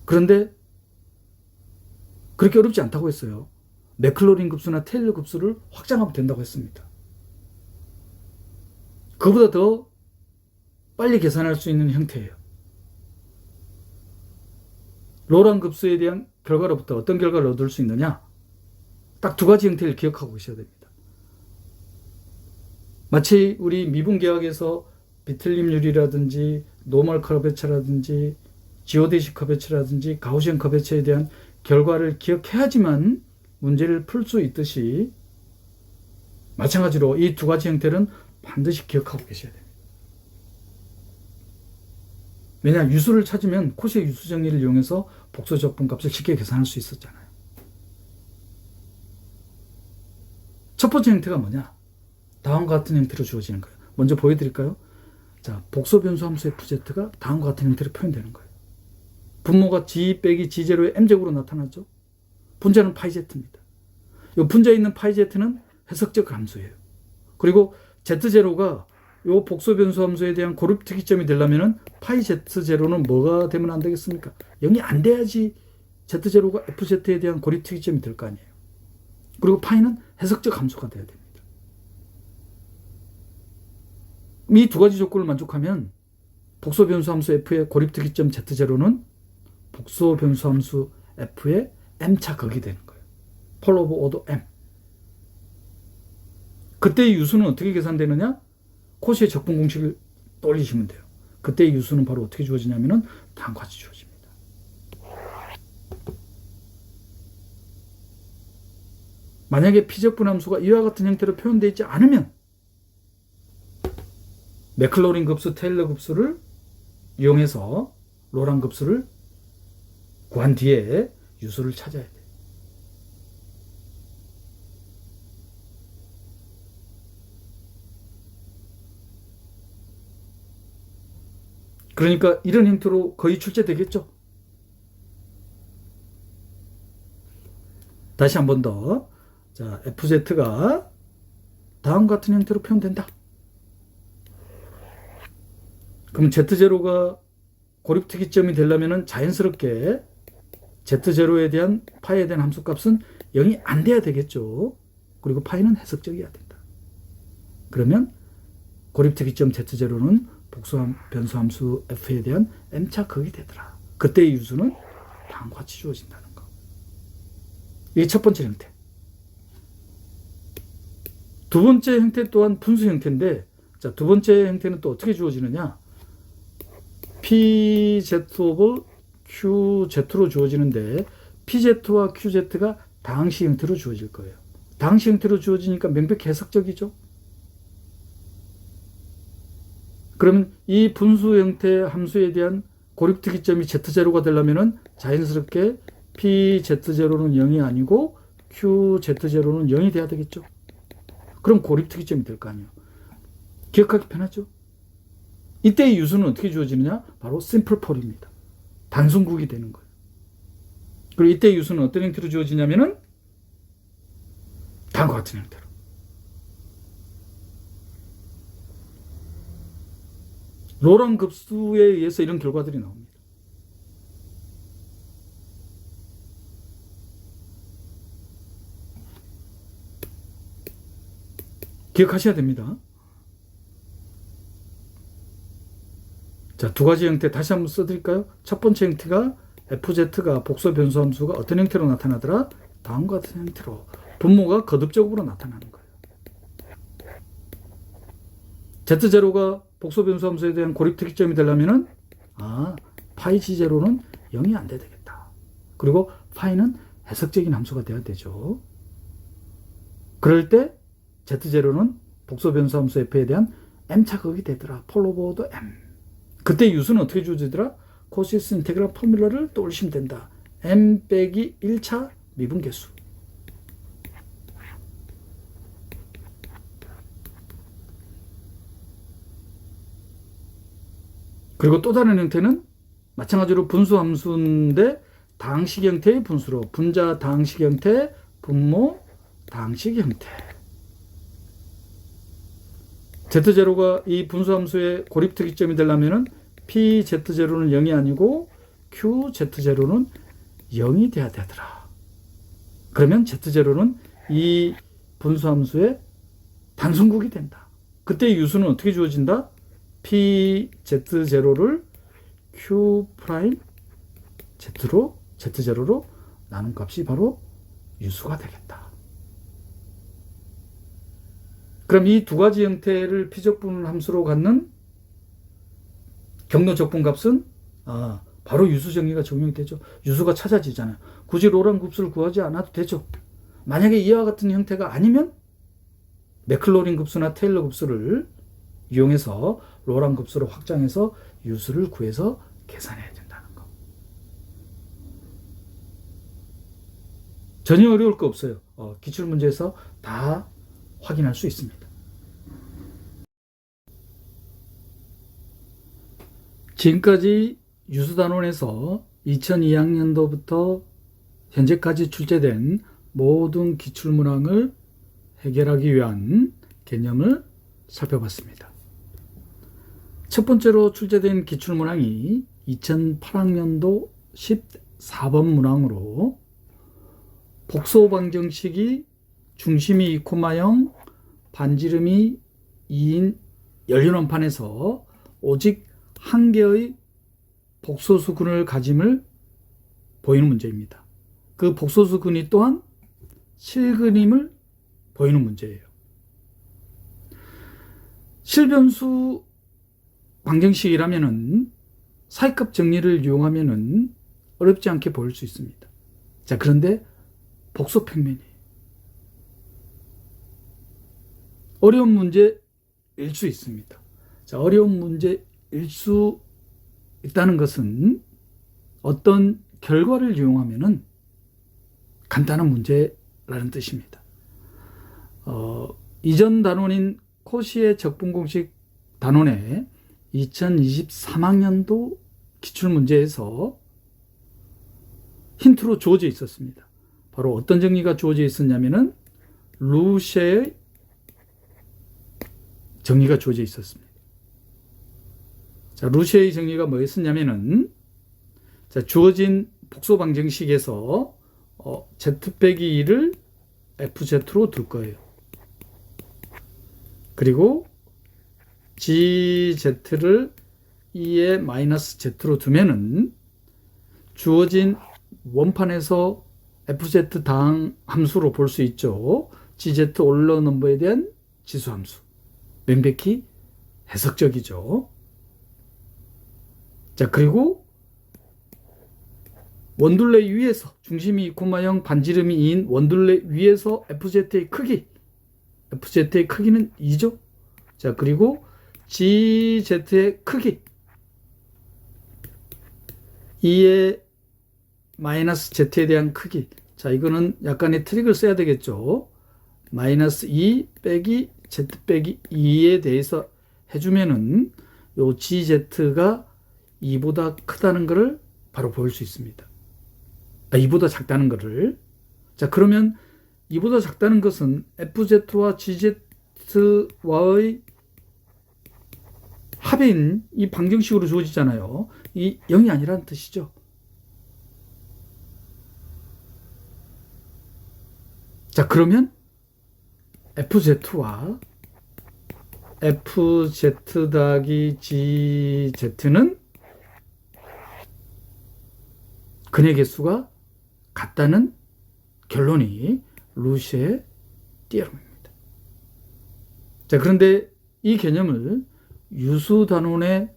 그런데 그렇게 어렵지 않다고 했어요. 맥클로린 급수나 테일러 급수를 확장하면 된다고 했습니다. 그보다 더 빨리 계산할 수 있는 형태예요. 로랑 급수에 대한 결과로부터 어떤 결과를 얻을 수 있느냐? 딱 두 가지 형태를 기억하고 계셔야 됩니다. 마치 우리 미분계학에서 비틀림률이라든지 노멀 커베처라든지 지오데시 커베처라든지 가우시안 커베처에 대한 결과를 기억해야지만 문제를 풀 수 있듯이 마찬가지로 이 두 가지 형태는 반드시 기억하고 계셔야 됩니다. 왜냐, 유수를 찾으면 코시의 유수 정리를 이용해서 복소 적분값을 쉽게 계산할 수 있었잖아요. 첫 번째 형태가 뭐냐? 다음과 같은 형태로 주어지는 거예요. 먼저 보여드릴까요? 자, 복소 변수 함수 FZ가 다음과 같은 형태로 표현되는 거예요. 분모가 G 빼기 G0의 M제곱으로 나타나죠. 분자는 파이 Z입니다. 이 분자에 있는 파이 Z는 해석적 함수예요. 그리고 Z0가 이 복소 변수 함수에 대한 고립 특이점이 되려면 파이 Z0는 뭐가 되면 안 되겠습니까? 0이 안 돼야지 Z0가 FZ에 대한 고립 특이점이 될 거 아니에요. 그리고 파이는 해석적 함수가 돼야 됩니다. 이 두 가지 조건을 만족하면 복소 변수 함수 F의 고립 특이점 Z0는 복소 변수 함수 F의 M차 극이 되는 거예요. 폴 오브 오더 M. 그때의 유수는 어떻게 계산되느냐? 코시의 적분 공식을 떠올리시면 돼요. 그때의 유수는 바로 어떻게 주어지냐면은 다음과 같이 주어집니다. 만약에 피적분 함수가 이와 같은 형태로 표현되어 있지 않으면 맥클로린 급수, 테일러 급수를 이용해서 로랑 급수를 구한 뒤에 유수를 찾아야 돼요. 그러니까 이런 형태로 거의 출제되겠죠. 다시 한 번 더. 자, FZ가 다음 같은 형태로 표현된다. 그럼 Z0가 고립 특이점이 되려면 자연스럽게 Z0에 대한 파이에 대한 함수값은 0이 안 돼야 되겠죠. 그리고 파이는 해석적이어야 된다. 그러면 고립 특이점 Z0는 복수 변수 함수 F에 대한 M차 극이 되더라. 그때의 유수는 다음과 같이 주어진다는 거. 이게 첫 번째 형태. 두 번째 형태 또한 분수 형태인데 자, 두 번째 형태는 또 어떻게 주어지느냐? PZ 오브 QZ로 주어지는데 PZ와 QZ가 다항식 형태로 주어질 거예요. 다항식 형태로 주어지니까 명백히 해석적이죠. 그러면 이 분수 형태 함수에 대한 고립특이점이 Z0가 되려면 자연스럽게 PZ0는 0이 아니고 QZ0는 0이 돼야 되겠죠. 그럼 고립특이점이 될 거 아니에요. 기억하기 편하죠. 이때의 유수는 어떻게 주어지느냐? 바로 심플 폴입니다. 단순국이 되는 거예요. 그리고 이때의 유수는 어떤 형태로 주어지냐면은 다음과 같은 형태로. 로랑 급수에 의해서 이런 결과들이 나옵니다. 기억하셔야 됩니다. 자, 두 가지 형태 다시 한번 써드릴까요? 첫 번째 형태가 FZ가 복소 변수 함수가 어떤 형태로 나타나더라? 다음과 같은 형태로. 분모가 거듭적으로 나타나는 거예요. Z0가 복소 변수 함수에 대한 고립 특이점이 되려면은 파이 G0는 0이 안 돼야 되겠다. 그리고 파이는 해석적인 함수가 돼야 되죠. 그럴 때 Z0는 복소 변수 함수 F에 대한 M차 극이 되더라. 폴로보드 M. 그때 유수는 어떻게 주어지더라? 코시스 인테그랄 포뮬러를 떠올리시면 된다. M 빼기 1차 미분계수. 그리고 또 다른 형태는 마찬가지로 분수 함수인데 다항식 형태의 분수로 분자 다항식 형태, 분모 다항식 형태. Z0가 이 분수 함수의 고립 특이점이 되려면은 PZ0는 0이 아니고 QZ0는 0이 돼야 되더라. 그러면 Z0는 이 분수 함수의 단순국이 된다. 그때 유수는 어떻게 주어진다? PZ0를 Z0로 나눈 값이 바로 유수가 되겠다. 그럼 이 두 가지 형태를 피적분 함수로 갖는 경로 적분값은 바로 유수 정의가 적용이 되죠. 유수가 찾아지잖아요. 굳이 로랑 급수를 구하지 않아도 되죠. 만약에 이와 같은 형태가 아니면 맥클로린 급수나 테일러 급수를 이용해서 로랑 급수로 확장해서 유수를 구해서 계산해야 된다는 거. 전혀 어려울 거 없어요. 기출문제에서 다 확인할 수 있습니다. 지금까지 유수단원에서 2002학년도부터 현재까지 출제된 모든 기출문항을 해결하기 위한 개념을 살펴봤습니다. 첫 번째로 출제된 기출문항이 2008학년도 14번 문항으로 복소 방정식이 중심이 2,0 반지름이 2인 연륜원판에서 오직 한 개의 복소수근을 가짐을 보이는 문제입니다. 그 복소수근이 또한 실근임을 보이는 문제예요. 실변수 방정식이라면은 사이값 정리를 이용하면은 어렵지 않게 보일 수 있습니다. 자, 그런데 복소평면이 어려운 문제일 수 있습니다. 자, 어려운 문제일 수 있다는 것은 어떤 결과를 이용하면은 간단한 문제라는 뜻입니다. 이전 단원인 코시의 적분공식 단원의 2023학년도 기출문제에서 힌트로 주어져 있었습니다. 바로 어떤 정리가 주어져 있었냐면은 루쉐의 정리가 주어져 있었습니다. 자, 루쉐의 정리가 뭐였었냐면은 자, 주어진 복소 방정식에서 Z-2를 FZ로 둘 거예요. 그리고 GZ를 2의 마이너스 Z로 두면은 주어진 원판에서 FZ 당 함수로 볼 수 있죠. GZ 올러 넘버에 대한 지수 함수. 명백히 해석적이죠. 자, 그리고 원둘레 위에서 중심이 2,0 반지름이 2인 원둘레 위에서 FZ의 크기, FZ의 크기는 2죠. 자, 그리고 GZ의 크기 2의 마이너스 Z에 대한 크기. 자, 이거는 약간의 트릭을 써야 되겠죠. 마이너스 2 빼기 Z 빼기 2에 대해서 해주면은 요 GZ가 2보다 크다는 것을 바로 보일 수 있습니다. 2보다 작다는 것을. 자, 그러면 2보다 작다는 것은 FZ와 GZ와의 합인 이 방정식으로 주어지잖아요. 이 0이 아니라는 뜻이죠. 자, 그러면 FZ와 FZ 더하기 GZ는 근의 개수가 같다는 결론이 루시의 띠에롬입니다. 자, 그런데 이 개념을 유수 단원에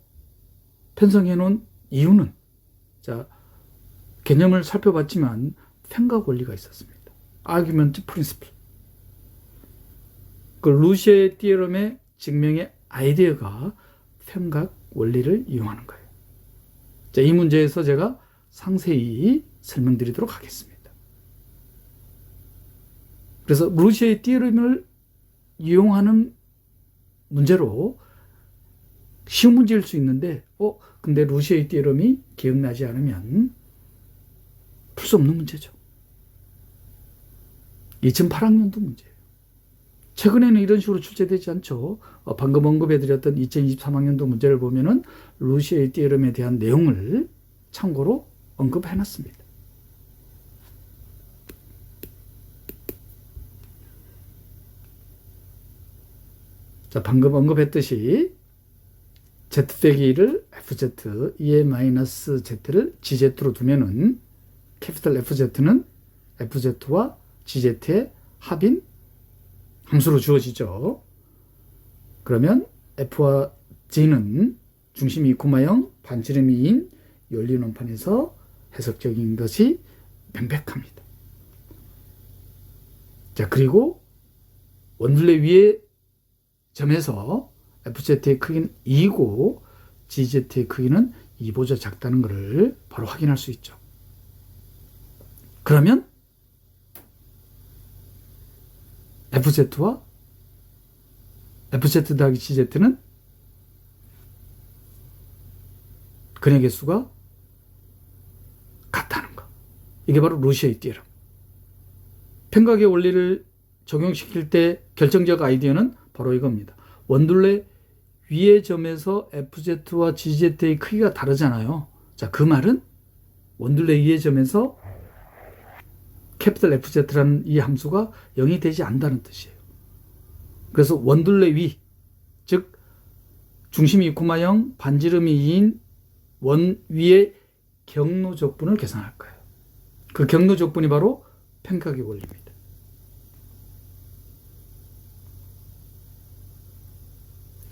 편성해 놓은 이유는, 자, 개념을 살펴봤지만 생각 원리가 있었습니다. argument principle. 그 루시의 띠에롬의 증명의 아이디어가 생각 원리를 이용하는 거예요. 자, 이 문제에서 제가 상세히 설명드리도록 하겠습니다. 그래서 루시의 띠에롬을 이용하는 문제로 쉬운 문제일 수 있는데, 근데 루시의 띠에롬이 기억나지 않으면 풀 수 없는 문제죠. 2008학년도 문제예요. 최근에는 이런 식으로 출제되지 않죠. 방금 언급해드렸던 2023학년도 문제를 보면은 루시의 띠에롬에 대한 내용을 참고로 언급해놨습니다. 자, 방금 언급했듯이 Z 빼기 1을 FZ, 2의 마이너스 Z를 GZ로 두면은 캐피탈 FZ는 FZ와 GZ의 합인 함수로 주어지죠. 그러면 F와 G는 중심이 2,0 반지름이 2인 열린 원판에서 해석적인 것이 명백합니다. 자, 그리고 원둘레 위의 점에서 FZ의 크기는 2고 GZ의 크기는 2보다 작다는 것을 바로 확인할 수 있죠. 그러면 FZ와 FZ 더하기 GZ는 근의 개수가 같다는 것. 이게 바로 루시의 띠에롬. 편각의 원리를 적용시킬 때 결정적 아이디어는 바로 이겁니다. 원둘레 위의 점에서 FZ와 GZ의 크기가 다르잖아요. 자, 그 말은 원둘레 위의 점에서 캐피탈 FZ라는 이 함수가 0이 되지 않는다는 뜻이에요. 그래서 원둘레 위, 즉 중심이 2,0 반지름이 2인 원 위의 경로적분을 계산할 거예요. 그 경로적분이 바로 편각의 원리입니다.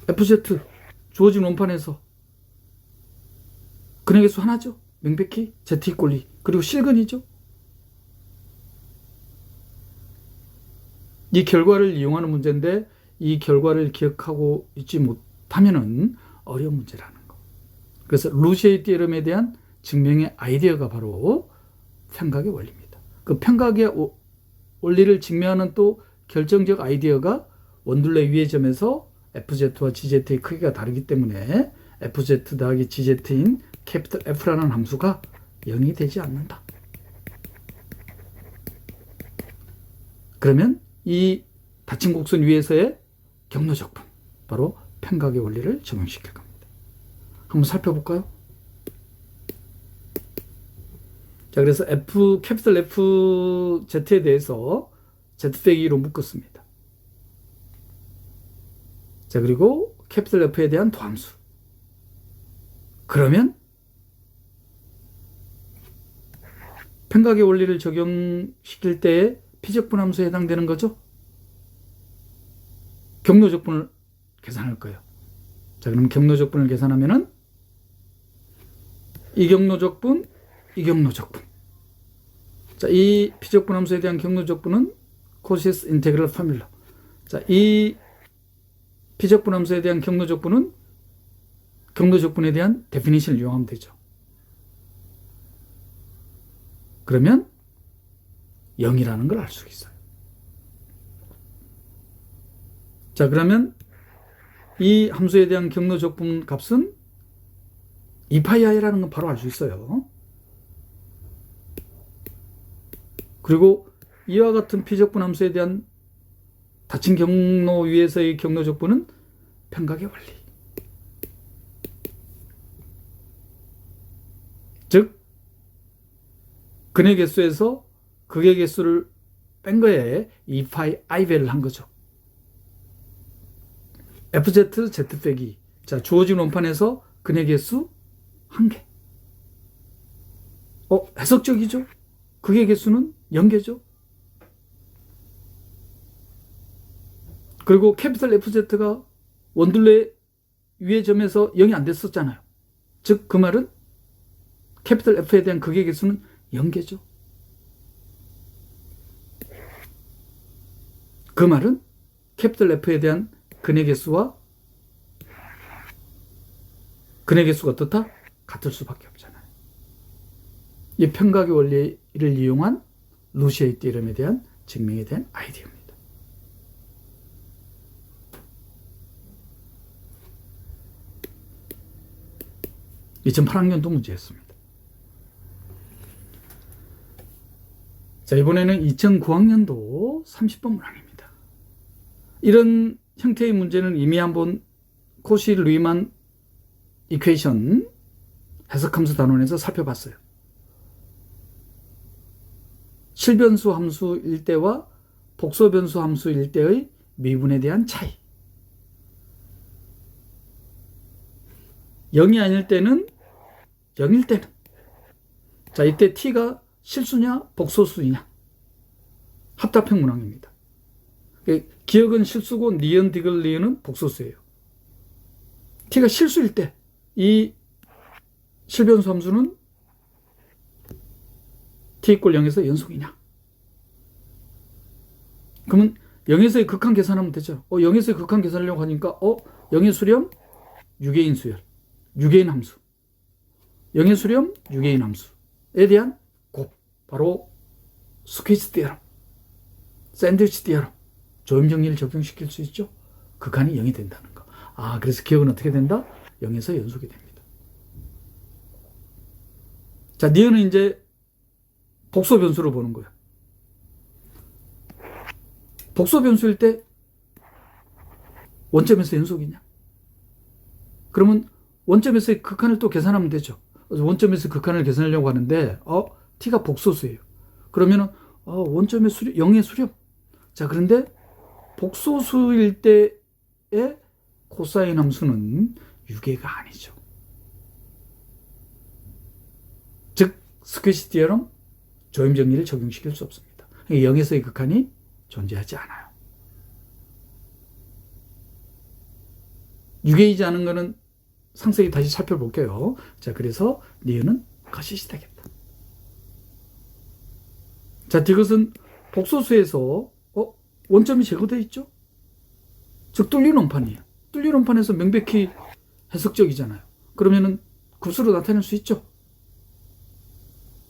FZ 주어진 원판에서 근의 개수 하나죠. 명백히 Z = 2. 그리고 실근이죠. 이 결과를 이용하는 문제인데 이 결과를 기억하고 있지 못하면은 어려운 문제라는 거. 그래서 루시의 띠에롬에 대한 증명의 아이디어가 바로 편각의 원리입니다. 그 편각의 원리를 증명하는 또 결정적 아이디어가 원둘레 위의 점에서 FZ와 GZ의 크기가 다르기 때문에 FZ 더하기 GZ인 캐피탈 F라는 함수가 0이 되지 않는다. 그러면 이 닫힌 곡선 위에서의 경로적분, 바로 편각의 원리를 적용시킬 겁니다. 한번 살펴볼까요? 자, 그래서 캐피탈 FZ에 대해서 Z-2로 묶었습니다. 자, 그리고 캐피탈 F에 대한 도함수. 그러면 편각의 원리를 적용시킬 때의 피적분 함수에 해당되는 거죠. 경로적분을 계산할 거예요. 자, 그럼 경로적분을 계산하면은 이경로적분, 이경로적분. 자, 이 피적분 함수에 대한 경로적분은 코시스 인테그럴 포뮬러. 자, 이 피적분 함수에 대한 경로적분은 경로적분에 대한 데피니션을 이용하면 되죠. 그러면 0이라는 걸 알 수 있어요. 자, 그러면 이 함수에 대한 경로적분 값은 2파이i라는 건 바로 알 수 있어요. 그리고 이와 같은 피적분 함수에 대한 닫힌 경로 위에서의 경로적분은 평각의 원리. 즉, 근의 개수에서 극의 개수를 뺀 거에 2파이 i배를 한 거죠. fz, z 빼기. 자, 주어진 원판에서 근의 개수 1개. 해석적이죠? 극의 개수는 0개죠? 그리고 캐피탈 FZ가 원둘레 위의 점에서 0이 안 됐었잖아요. 즉, 그 말은 캐피탈 F에 대한 극의 개수는 0개죠. 그 말은 캐피탈 F에 대한 근의 개수와 근의 개수가 어떻다? 같을 수밖에 없잖아요. 이 평각의 원리를 이용한 루시의 띠름에 대한 증명에 대한 아이디어입니다. 2008학년도 문제였습니다. 자, 이번에는 2009학년도 30번 문항입니다. 이런 형태의 문제는 이미 한번 코시 루이만 이퀘이션 해석함수 단원에서 살펴봤어요. 실변수 함수일 때와 복소변수 함수일 때의 미분에 대한 차이. 0이 아닐 때는 0일 때는. 자, 이때 t가 실수냐 복소수냐. 합답형 문항입니다. 기억은 실수고 니은 디귿 리은은 복소수예요. t가 실수일 때 이 실변수 함수는 t = 0에서 연속이냐. 그러면 0에서의 극한 계산하면 되죠. 0에서의 극한 계산하려고 하니까 0의 수렴 6개인 수열, 6개인 함수. 0의 수렴 6개인 함수에 대한 곱, 바로 스퀴즈 띠어럼, 샌드위치 띠어럼, 조임 정리를 적용시킬 수 있죠. 극한이 0이 된다는 거. 그래서 기억은 어떻게 된다? 0에서 연속이 됩니다. 자, 니은은 이제 복소 변수로 보는 거예요. 복소 변수일 때 원점에서 연속이냐? 그러면 원점에서의 극한을 또 계산하면 되죠. 그래서 원점에서 극한을 계산하려고 하는데 t가 복소수예요. 그러면은 원점의 수렴, 0의 수렴. 자, 그런데 복소수일 때의 코사인 함수는 유계가 아니죠. 즉 스퀴시 띠어럼, 조임 정리를 적용시킬 수 없습니다. 0에서의 극한이 존재하지 않아요. 유계이지 않은 거는 상세히 다시 살펴볼게요. 자, 그래서 니은은 거시시 되겠다. 자, 디귿은 복소수에서 원점이 제거되어 있죠. 즉 뚫린 원판이에요. 뚫린 원판에서 명백히 해석적이잖아요. 그러면은 급수로 나타낼 수 있죠.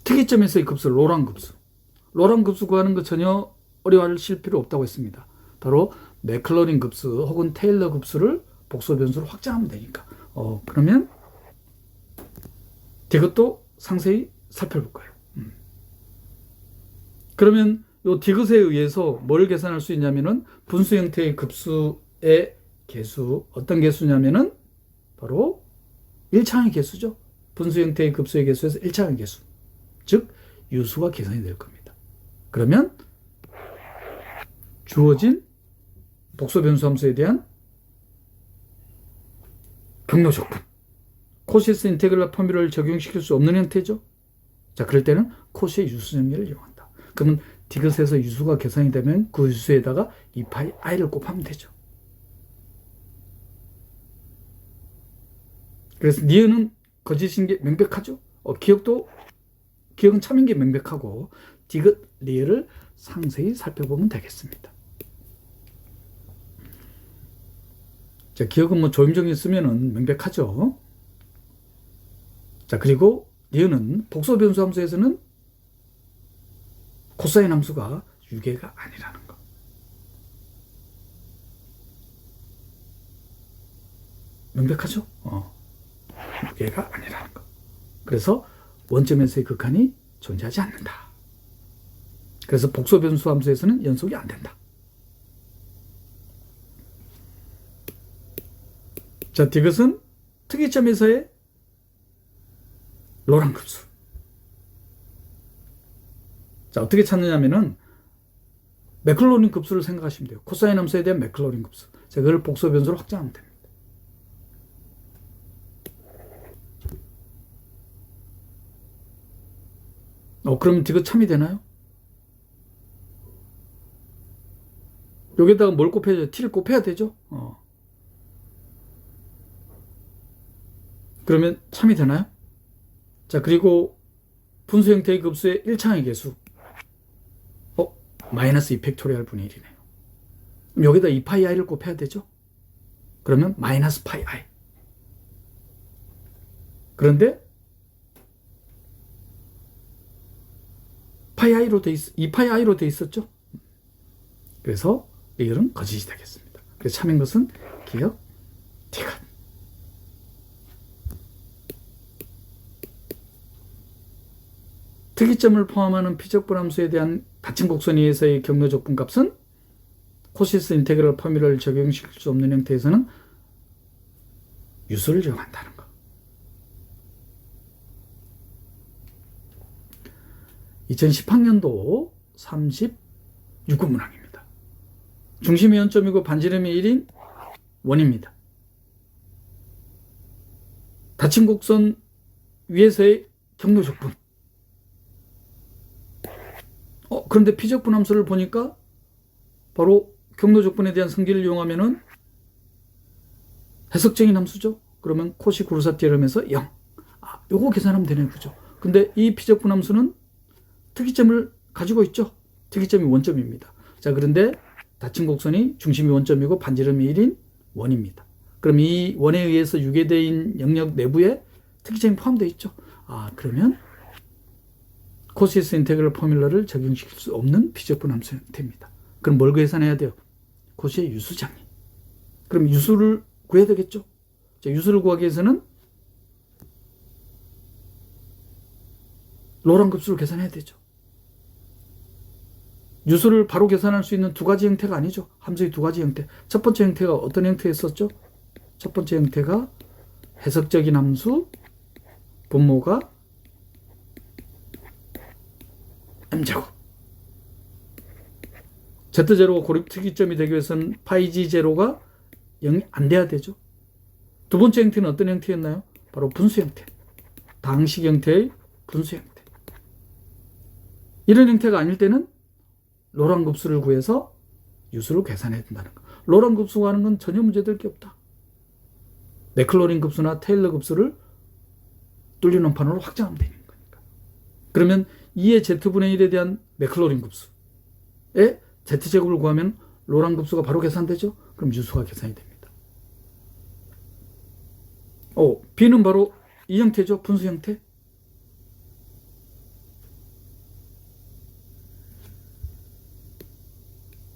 특이점에서의 급수, 로랑 급수. 로랑 급수 구하는 거 전혀 어려워하실 필요 없다고 했습니다. 바로 맥클러린 급수 혹은 테일러 급수를 복소 변수로 확장하면 되니까. 그러면 이것도 상세히 살펴볼 거예요. 그러면 이 디귿에 의해서 뭘 계산할 수 있냐면은 분수 형태의 급수의 개수, 어떤 개수냐면은 바로 1차항의 개수죠. 분수 형태의 급수의 개수에서 1차항의 개수. 즉 유수가 계산이 될 겁니다. 그러면 주어진 복소 변수 함수에 대한 경로적분, 코시스 인테그럴 포뮬러를 적용시킬 수 없는 형태죠. 자, 그럴 때는 코시의 유수 정리를 이용한다. 그러면 디귿에서 유수가 계산이 되면 그 유수에다가 2파이 i를 곱하면 되죠. 그래서 니은은 거짓인 게 명백하죠. 기억은 참인 게 명백하고 디귿, 리을을 상세히 살펴보면 되겠습니다. 자, 기억은 뭐 조임정이 쓰면은 명백하죠. 자, 그리고 니은은 복소 변수 함수에서는 코사인 함수가 유계가 아니라는 거. 명백하죠? 유계가 아니라는 거. 그래서 원점에서의 극한이 존재하지 않는다. 그래서 복소 변수 함수에서는 연속이 안 된다. 자, 디귿은 특이점에서의 로랑 급수. 자, 어떻게 찾느냐면은 매클로린 급수를 생각하시면 돼요. 코사인 함수에 대한 매클로린 급수. 자, 그걸 복소 변수로 확장하면 됩니다. 그러면 디귿 참이 되나요? 여기다가 뭘 곱해야죠? t를 곱해야 되죠? 그러면 참이 되나요? 자, 그리고 분수 형태의 급수의 1차항의 개수. 마이너스 2팩토리얼 분의 1이네요. 그럼 여기다 2파이 i를 곱해야 되죠? 그러면 마이너스 파이 i. 그런데 2파이 i로 돼 있었죠? 그래서 리을은 거짓이 되겠습니다. 그래서 참인 것은 기억, 디귿. 특이점을 포함하는 피적분 함수에 대한 닫힌 곡선에 의해서의 경로적분 값은 코시스 인테그럴 포뮬러를 적용시킬 수 없는 형태에서는 유수를 정한다는 것. 2010학년도 36급 문항입니다. 중심이 0점이고 반지름이 1인 원입니다. 닫힌 곡선 위에서의 경로적분. 그런데 피적분 함수를 보니까 바로 경로적분에 대한 성질을 이용하면은 해석적인 함수죠. 그러면 코시 구르사 티어럼에서 0. 요거 계산하면 되네요. 그죠? 근데 이 피적분 함수는 특이점을 가지고 있죠. 특이점이 원점입니다. 자, 그런데 닫힌 곡선이 중심이 원점이고 반지름이 1인 원입니다. 그럼 이 원에 의해서 유계대인 영역 내부에 특이점이 포함되어 있죠. 그러면 코시스 인테그럴 포뮬러를 적용시킬 수 없는 피적분 함수 형태입니다. 그럼 뭘 계산해야 돼요? 코시의 유수장애. 그럼 유수를 구해야 되겠죠? 자, 유수를 구하기 위해서는 로랑 급수를 계산해야 되죠. 유수를 바로 계산할 수 있는 두 가지 형태가 아니죠. 함수의 두 가지 형태. 첫 번째 형태가 어떤 형태였었죠? 첫 번째 형태가 해석적인 함수 분모가 m제곱. z제로가 고립 특이점이 되기 위해서는 파이 g 제로가 0이 안 돼야 되죠. 두 번째 형태는 어떤 형태였나요? 바로 분수 형태. 당식 형태의 분수 형태. 이런 형태가 아닐 때는 로랑 급수를 구해서 유수를 계산해야 된다는 거. 로랑 급수 구하는 건 전혀 문제될 게 없다. 매클로린 급수나 테일러 급수를 뚫리는 판으로 확장하면 되는 거니까. 그러면 2의 z분의 1에 대한 매클로린 급수에 z제곱을 구하면 로랑 급수가 바로 계산되죠? 그럼 유수가 계산이 됩니다. B는 바로 이 형태죠? 분수 형태.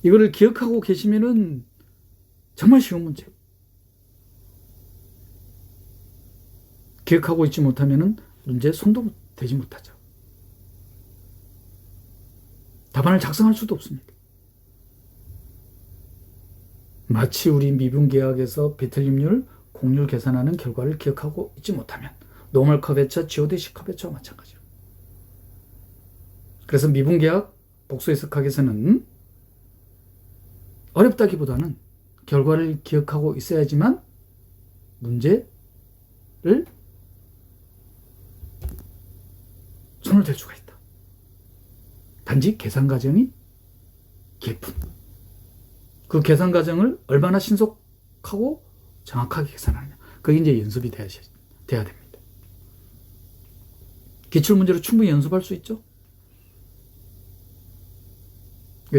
이거를 기억하고 계시면은 정말 쉬운 문제. 기억하고 있지 못하면은 문제 손도 대지 못하죠. 답안을 작성할 수도 없습니다. 마치 우리 미분계약에서 비틀림률, 공률 계산하는 결과를 기억하고 있지 못하면 노멀 커베처, 지오데시 커베처와 마찬가지로. 그래서 미분계약 복수 해석학에서는 어렵다기보다는 결과를 기억하고 있어야지만 문제를 손을 댈 수가 있다. 단지 계산 과정이 깊은. 그 계산 과정을 얼마나 신속하고 정확하게 계산하느냐. 그게 이제 연습이 돼야 돼야 됩니다. 기출문제로 충분히 연습할 수 있죠.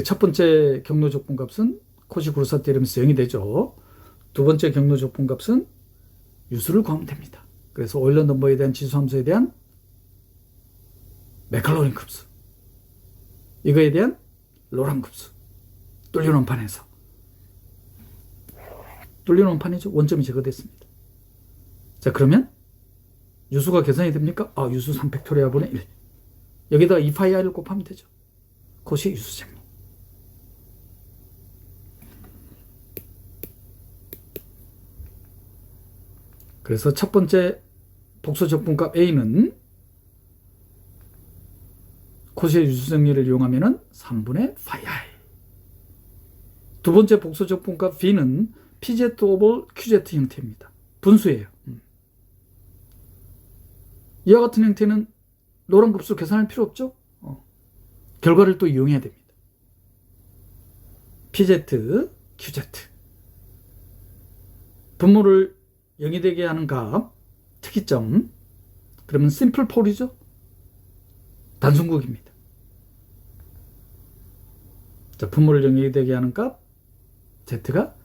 첫 번째 경로 적분값은 코시 그루사 테르면서 0이 되죠. 두 번째 경로 적분값은 유수를 구하면 됩니다. 그래서 오일러 넘버에 대한 지수함수에 대한 맥클로린 급수, 이거에 대한 로랑 급수, 뚫린 원판에서 뚫린 원판이죠. 원점이 제거됐습니다. 자, 그러면 유수가 계산이 됩니까? 유수 3팩토리얼분의 1. 여기다가 2파이를 곱하면 되죠. 그것이 유수정리. 그래서 첫 번째 복수 적분값 A는 코시의 유수정리를 이용하면 3분의 파이 I. 두 번째 복수 적분값 B는 PZ 오버 QZ 형태입니다. 분수예요. 이와 같은 형태는 로랑 급수 계산할 필요 없죠? 결과를 또 이용해야 됩니다. PZ, QZ. 분모를 0이 되게 하는 값, 특이점. 그러면 심플 폴이죠? 단순국입니다. 자, 분모를 0이 되게 하는 값, Z가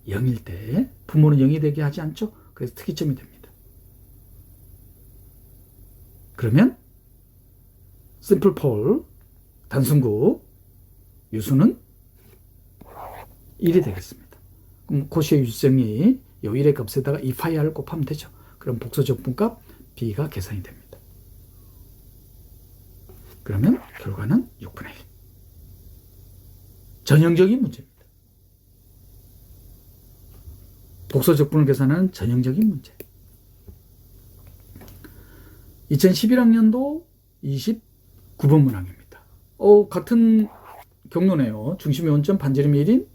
0일 때 분모는 0이 되게 하지 않죠? 그래서 특이점이 됩니다. 그러면 심플 폴, 단순국, 유수는 1이 되겠습니다. 그럼 코시의 유수정리 요 1의 값에다가 2파이를 곱하면 되죠. 그럼 복수 적분값 B가 계산이 됩니다. 그러면 결과는 6분의 1. 전형적인 문제입니다. 복수 적분을 계산하는 전형적인 문제. 2011학년도 29번 문항입니다. 같은 경로네요. 중심의 원점 반지름이 1인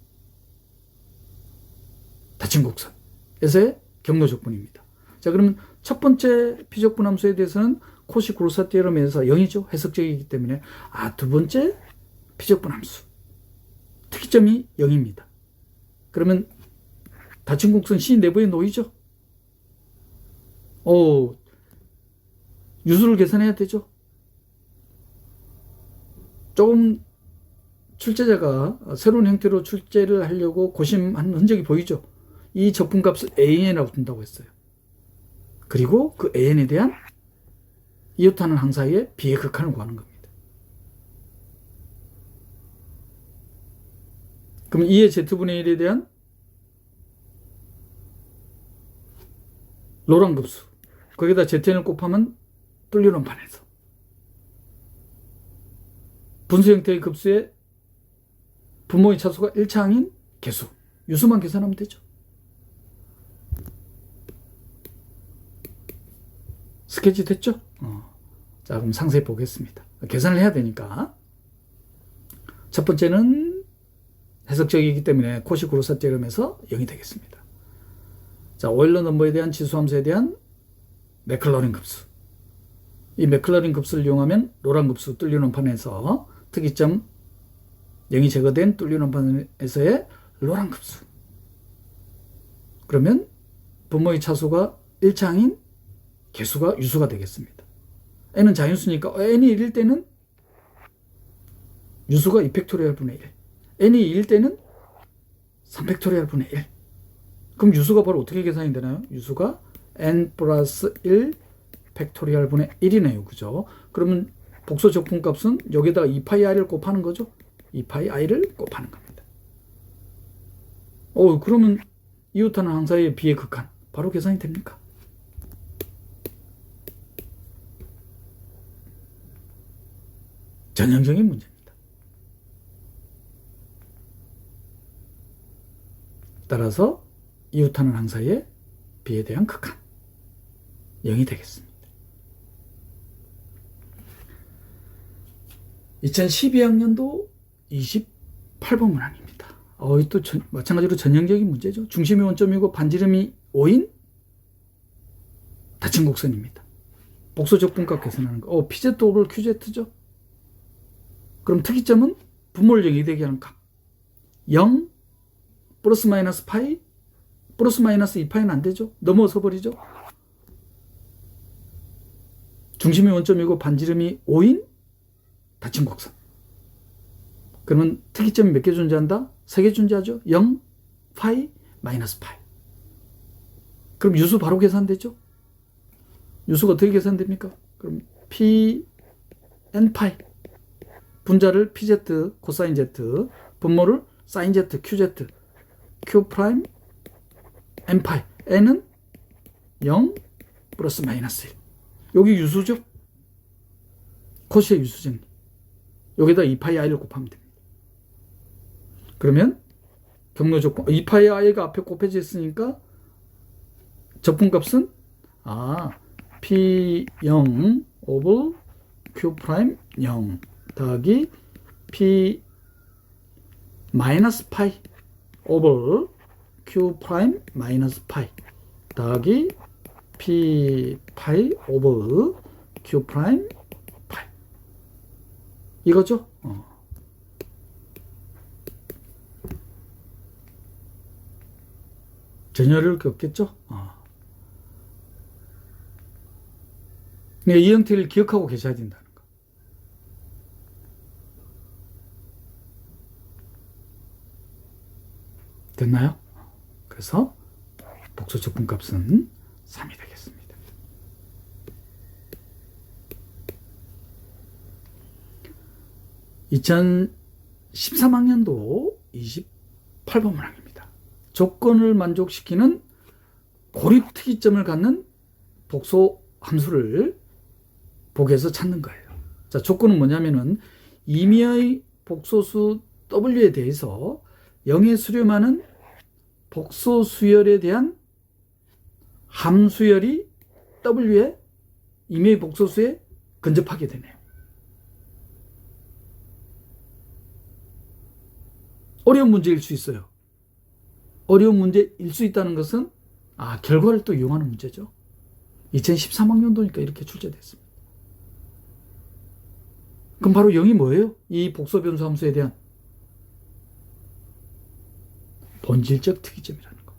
닫힌 곡선에서의 경로 적분입니다. 자, 그러면 첫 번째 피적분 함수에 대해서는 코시 그루사 테orem에서 0이죠. 해석적이기 때문에 두 번째 피적분 함수 특이점이 0입니다. 그러면 닫힌 곡선 C 내부에 놓이죠. 유수를 계산해야 되죠. 조금 출제자가 새로운 형태로 출제를 하려고 고심한 흔적이 보이죠. 이 적분값을 AN이라고 둔다고 했어요. 그리고 그 AN에 대한 이웃하는 항사의 B의 극한을 구하는 겁니다. 그럼 2의 Z분의 1에 대한 로랑 급수, 거기다 ZN을 곱하면 뚫린 원판에서 분수 형태의 급수에 분모의 차수가 1차항인 개수, 유수만 계산하면 되죠. 스케치 됐죠? 자, 그럼 상세히 보겠습니다. 계산을 해야 되니까. 첫 번째는 해석적이기 때문에 코시 그루사 테orem에서 0이 되겠습니다. 자, 오일러 넘버에 대한 지수함수에 대한 맥클러린 급수. 이 맥클러린 급수를 이용하면 로랑 급수 뚫린 원판에서 특이점 0이 제거된 뚫린 원판에서의 로랑 급수. 그러면 분모의 차수가 1차항인 개수가 유수가 되겠습니다. n은 자연수니까 n이 1일 때는 유수가 2팩토리얼 분의 1, n이 2일 때는 3팩토리얼 분의 1. 그럼 유수가 바로 어떻게 계산이 되나요? 유수가 n 플러스 1 팩토리얼 분의 1이네요. 그죠? 그러면 복수 적분값은 여기다가 2파이 i를 곱하는 거죠. 2파이 i를 곱하는 겁니다. 그러면 이웃하는 항사의 B의 극한 바로 계산이 됩니까? 전형적인 문제입니다. 따라서 이웃하는 항사의 B에 대한 극한 0이 되겠습니다. 2012학년도 28번 문항입니다. 또 마찬가지로 전형적인 문제죠. 중심이 원점이고 반지름이 5인 닫힌 곡선입니다. 복수 적분값 계산하는 거. PZ 오버 QZ죠. 그럼 특이점은 분모를 0이 되게 하는 값. 0 플러스 마이너스 파이 플러스 마이너스 2파이는 안 되죠. 넘어서 버리죠. 중심이 원점이고 반지름이 5인 닫힌 곡선. 그러면 특이점이 몇 개 존재한다? 3개 존재하죠. 0, 파이, 마이너스 파이. 그럼 유수 바로 계산되죠? 유수가 어떻게 계산됩니까? 그럼 P, N 파이. 분자를 PZ, 코사인 Z, 분모를 사인 Z, QZ, Q 프라임, N 파이. N은 0 플러스 마이너스 1. 여기 유수죠? 코시의 유수정리. 여기다 2파이 i를 곱하면 됩니다. 그러면 경로 적분 2파이 i가 앞에 곱해져 있으니까 적분값은 P0 오브 Q 프라임 0 더하기 P 마이너스 파이 오버 Q 프라임 마이너스 파이 더하기 P 파이 오버 Q 프라임 파이. 이거죠? 전혀 어려울 게 없겠죠? 이 형태를 기억하고 계셔야 된다는 거. 됐나요? 그래서 복소 적분값은 3이 되겠습니다. (2013학년도) 28번 문항입니다. 조건을 만족시키는 고립 특이점을 갖는 복소 함수를 복에서 찾는 거예요. 자, 조건은 뭐냐면은 임의의 복소수 W에 대해서 0에 수렴하는 복소 수열에 대한 함수열이 W의 임의의 복소수에 근접하게 되네요. 어려운 문제일 수 있어요. 어려운 문제일 수 있다는 것은 결과를 또 이용하는 문제죠. 2013학년도니까 이렇게 출제됐습니다. 그럼 바로 0이 뭐예요? 이 복소 변수 함수에 대한 본질적 특이점이라는 거.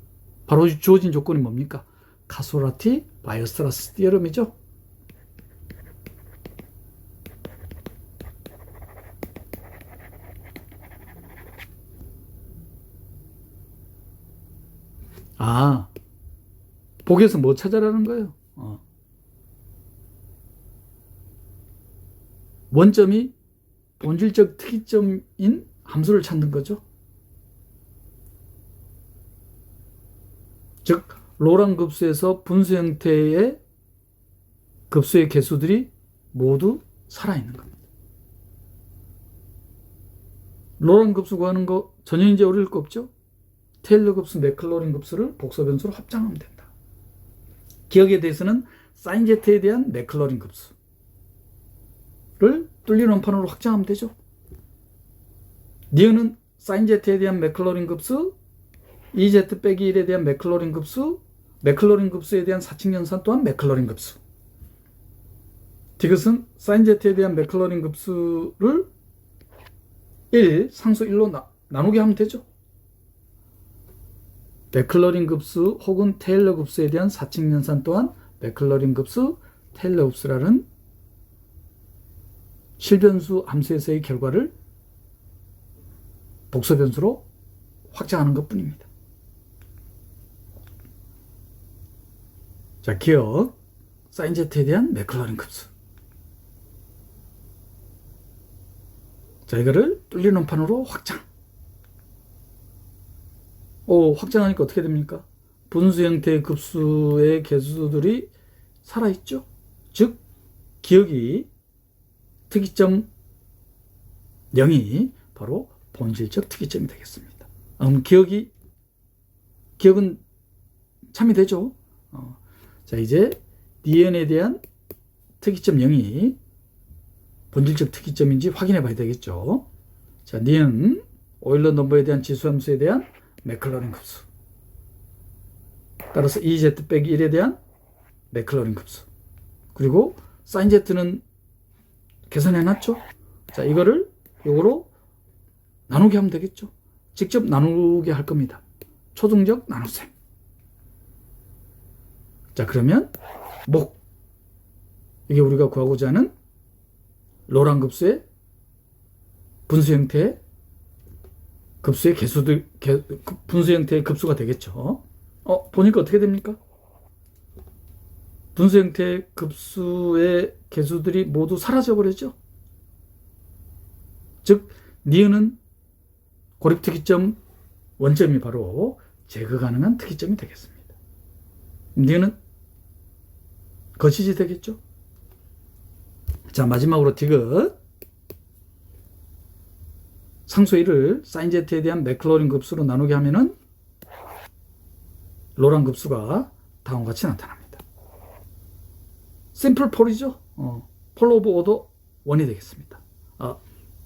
바로 주어진 조건이 뭡니까? 카소라티 바이어스트라스 티어럼이죠. 복에서 뭐 찾아라는 거예요? 원점이 본질적 특이점인 함수를 찾는 거죠. 즉 로랑 급수에서 분수 형태의 급수의 개수들이 모두 살아있는 겁니다. 로랑 급수 구하는 거 전혀 이제 어려울 거 없죠? 테일러 급수, 맥클로린 급수를 복소 변수로 합장하면 된다. 기억에 대해서는 사인 Z에 대한 맥클로린 급수를 뚫린 원판으로 확장하면 되죠. 니은은 사인 Z에 대한 맥클로린 급수, EZ 빼기 1에 대한 맥클로린 급수, 맥클로린 급수에 대한 사칙 연산 또한 맥클로린 급수. 디귿은 사인 Z에 대한 맥클로린 급수를 1, 상수 1로 나누게 하면 되죠. 맥클러린 급수 혹은 테일러 급수에 대한 사칙 연산 또한 맥클러린 급수, 테일러 급수라는 실변수 함수에서의 결과를 복소 변수로 확장하는 것뿐입니다. 자, 기억 사인 Z에 대한 맥클러린 급수. 자, 이거를 뚫린 원판으로 확장. 확장하니까 어떻게 됩니까? 분수 형태의 급수의 개수들이 살아있죠. 즉 기억이 특이점 0이 바로 본질적 특이점이 되겠습니다. 기억은 참이 되죠. 자, 이제 DN에 대한 특이점 0이 본질적 특이점인지 확인해 봐야 되겠죠. 자, 니은 오일러 넘버에 대한 지수함수에 대한 맥클러린 급수. 따라서 EZ 빼기 1에 대한 맥클러린 급수. 그리고 사인 Z는 계산해 놨죠. 자, 이거를 요거로 나누게 하면 되겠죠. 직접 나누게 할 겁니다. 초중적 나눗셈. 자, 그러면 목 이게 우리가 구하고자 하는 로랑 급수의 분수 형태의 급수의 분수 형태의 급수가 되겠죠. 보니까 어떻게 됩니까? 분수 형태의 급수의 개수들이 모두 사라져 버렸죠. 즉 니은은 고립특이점 원점이 바로 제거 가능한 특이점이 되겠습니다. 니은은 거시지 되겠죠. 자, 마지막으로 디귿. 상수 1을 사인 Z에 대한 맥클로린 급수로 나누게 하면은 로랑 급수가 다음과 같이 나타납니다. 심플 폴이죠. 폴 오브 오더 1이 되겠습니다.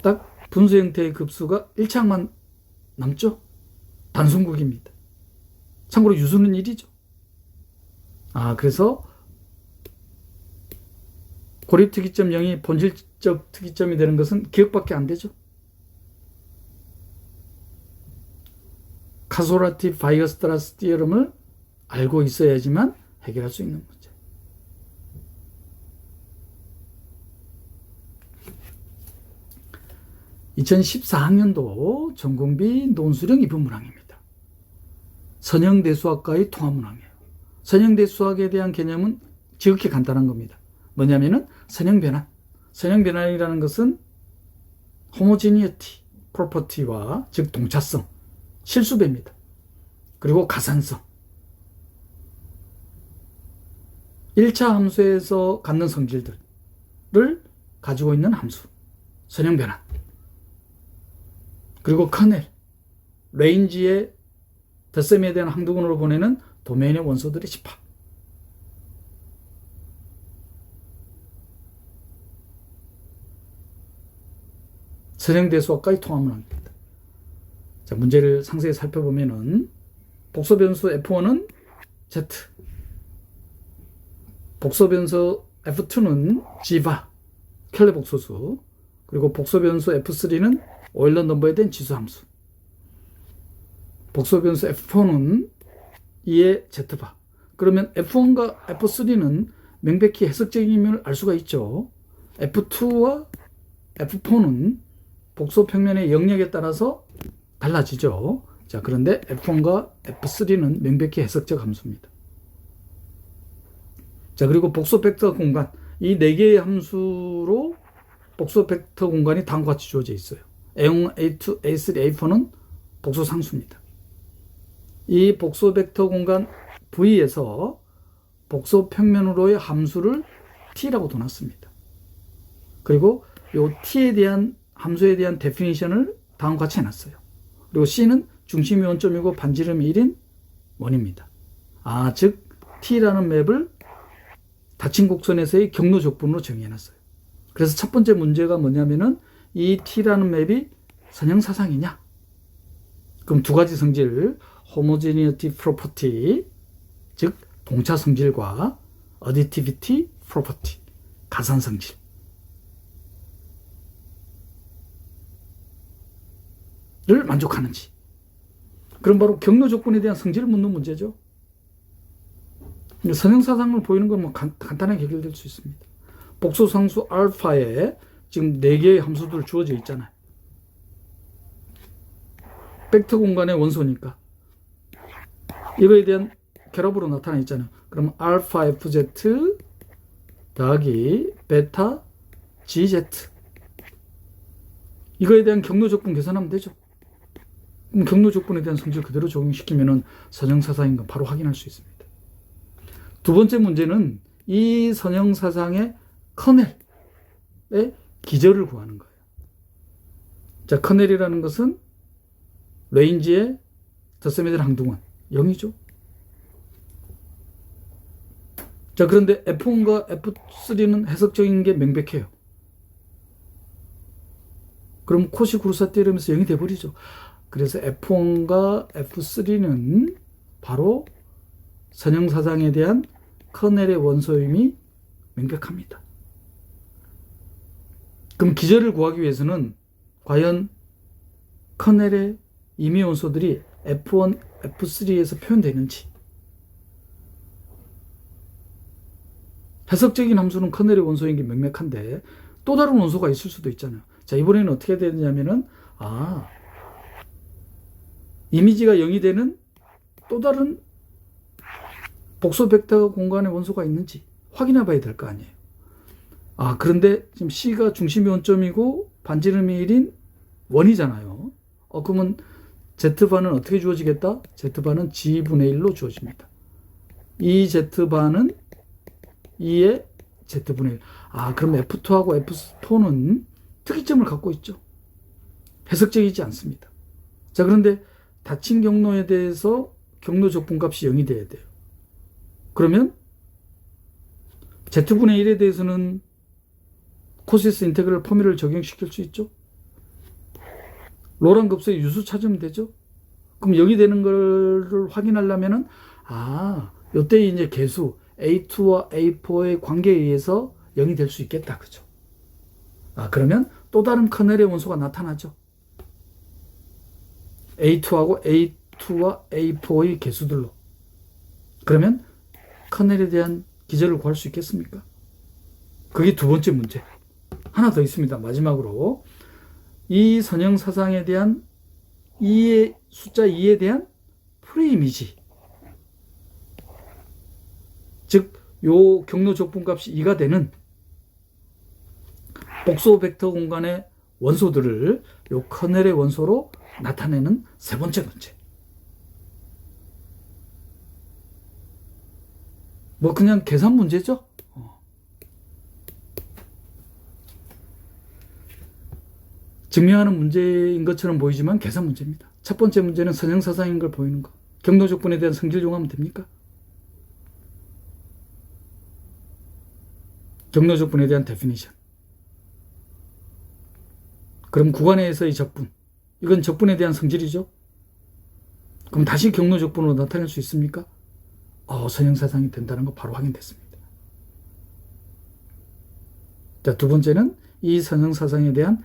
딱 분수 형태의 급수가 1차항만 남죠. 단순국입니다. 참고로 유수는 1이죠. 그래서 고립특이점 0이 본질적 특이점이 되는 것은 기억밖에 안 되죠. 카소라티 바이어스트라스 티어럼을 알고 있어야지만 해결할 수 있는 문제. (2014학년도) 전공비 논술형 2분 문항입니다. 선형대수학과의 통합문항이에요. 선형대수학에 대한 개념은 지극히 간단한 겁니다. 뭐냐면은 선형변환. 선형변환이라는 것은 호모지니어티 프로퍼티와 즉 동차성, 실수배입니다. 그리고 가산성. 1차 함수에서 갖는 성질들을 가지고 있는 함수. 선형변환. 그리고 커넬, 레인지의 덧셈에 대한 항두근으로 보내는 도메인의 원소들의 집합. 선형대수학과의 통합문항입니다. 자, 문제를 상세히 살펴보면은 복소변수 F1은 Z, 복소변수 F2는 G바, 켈레 복소수, 그리고 복소변수 F3는 오일러 넘버에 대한 지수함수, 복소변수 F4는 2의 Z바. 그러면 F1과 F3는 명백히 해석적임을 알 수가 있죠. F2와 F4는 복소 평면의 영역에 따라서 달라지죠. 자, 그런데 F1과 F3는 명백히 해석적 함수입니다. 자, 그리고 복소 벡터 공간, 이 4개의 함수로 복소 벡터 공간이 다음과 같이 주어져 있어요. A1, A2, A3, A4는 복소 상수입니다. 이 복소 벡터 공간 V에서 복소 평면으로의 함수를 T라고 둬놨습니다. 그리고 이 T에 대한 함수에 대한 데피니션을 다음과 같이 해놨어요. 그리고 C는 중심이 원점이고 반지름이 1인 원입니다. 즉 T라는 맵을 닫힌 곡선에서의 경로 적분으로 정의해놨어요. 그래서 첫 번째 문제가 뭐냐면은 이 T라는 맵이 선형사상이냐? 그럼 두 가지 성질, homogeneity property, 즉 동차 성질과 additivity property, 가산 성질. 를 만족하는지. 그럼 바로 경로 조건에 대한 성질을 묻는 문제죠. 선형사상을 보이는 건 뭐 간단하게 해결될 수 있습니다. 복소상수 알파에 지금 4개의 함수들 주어져 있잖아요. 벡터 공간의 원소니까 이거에 대한 결합으로 나타나 있잖아요. 그럼 알파 fz 더하기 베타 gz, 이거에 대한 경로 조건 계산하면 되죠. 그럼 경로 조건에 대한 성질 그대로 적용시키면은 선형사상인 거 바로 확인할 수 있습니다. 두 번째 문제는 이 선형사상의 커넬의 기저를 구하는 거예요. 자, 커넬이라는 것은 레인지의 덧셈에 대한 항등원 0이죠. 자, 그런데 F1과 F3는 해석적인 게 명백해요. 그럼 코시쿠르사 띠름에서 0이 돼버리죠. 그래서 F1과 F3는 바로 선형사상에 대한 커넬의 원소임이 명백합니다. 그럼 기저를 구하기 위해서는 과연 커넬의 임의 원소들이 F1, F3에서 표현되는지, 해석적인 함수는 커넬의 원소인 게 명백한데 또 다른 원소가 있을 수도 있잖아요. 자, 이번에는 어떻게 되느냐면은 이미지가 0이 되는 또 다른 복소 벡터 공간의 원소가 있는지 확인해 봐야 될 거 아니에요. 그런데 지금 C가 중심이 원점이고 반지름이 1인 원이잖아요. 그러면 Z반은 어떻게 주어지겠다? Z반은 G분의 1로 주어집니다. 이 Z반은 2의 Z분의 1. 그럼 F2하고 F4는 특이점을 갖고 있죠. 해석적이지 않습니다. 자, 그런데 닫힌 경로에 대해서 경로 적분값이 0이 돼야 돼요. 그러면 Z분의 1에 대해서는 코시스 인테그럴 포뮬을 적용시킬 수 있죠. 로랑 급수의 유수 찾으면 되죠. 그럼 0이 되는 걸 확인하려면은 요때 이제 개수 A2와 A4의 관계에 의해서 0이 될 수 있겠다. 그죠? 그러면 또 다른 커넬의 원소가 나타나죠. A2와 A4의 개수들로. 그러면 커넬에 대한 기절을 구할 수 있겠습니까? 그게 두 번째 문제. 하나 더 있습니다. 마지막으로 이 선형 사상에 대한 숫자 2에 대한 프레이미지, 즉 요 경로 적분값이 2가 되는 복소 벡터 공간의 원소들을 요 커넬의 원소로 나타내는 세 번째 문제. 그냥 계산 문제죠. 증명하는 문제인 것처럼 보이지만 계산 문제입니다. 첫 번째 문제는 선형사상인 걸 보이는 거. 경로조건에 대한 성질 이용하면 됩니까? 경로조건에 대한 데피니션. 그럼 구간에서의 적분. 이건 적분에 대한 성질이죠. 그럼 다시 경로조건으로 나타낼 수 있습니까? 선형사상이 된다는 거 바로 확인됐습니다. 자, 두 번째는 이 선형사상에 대한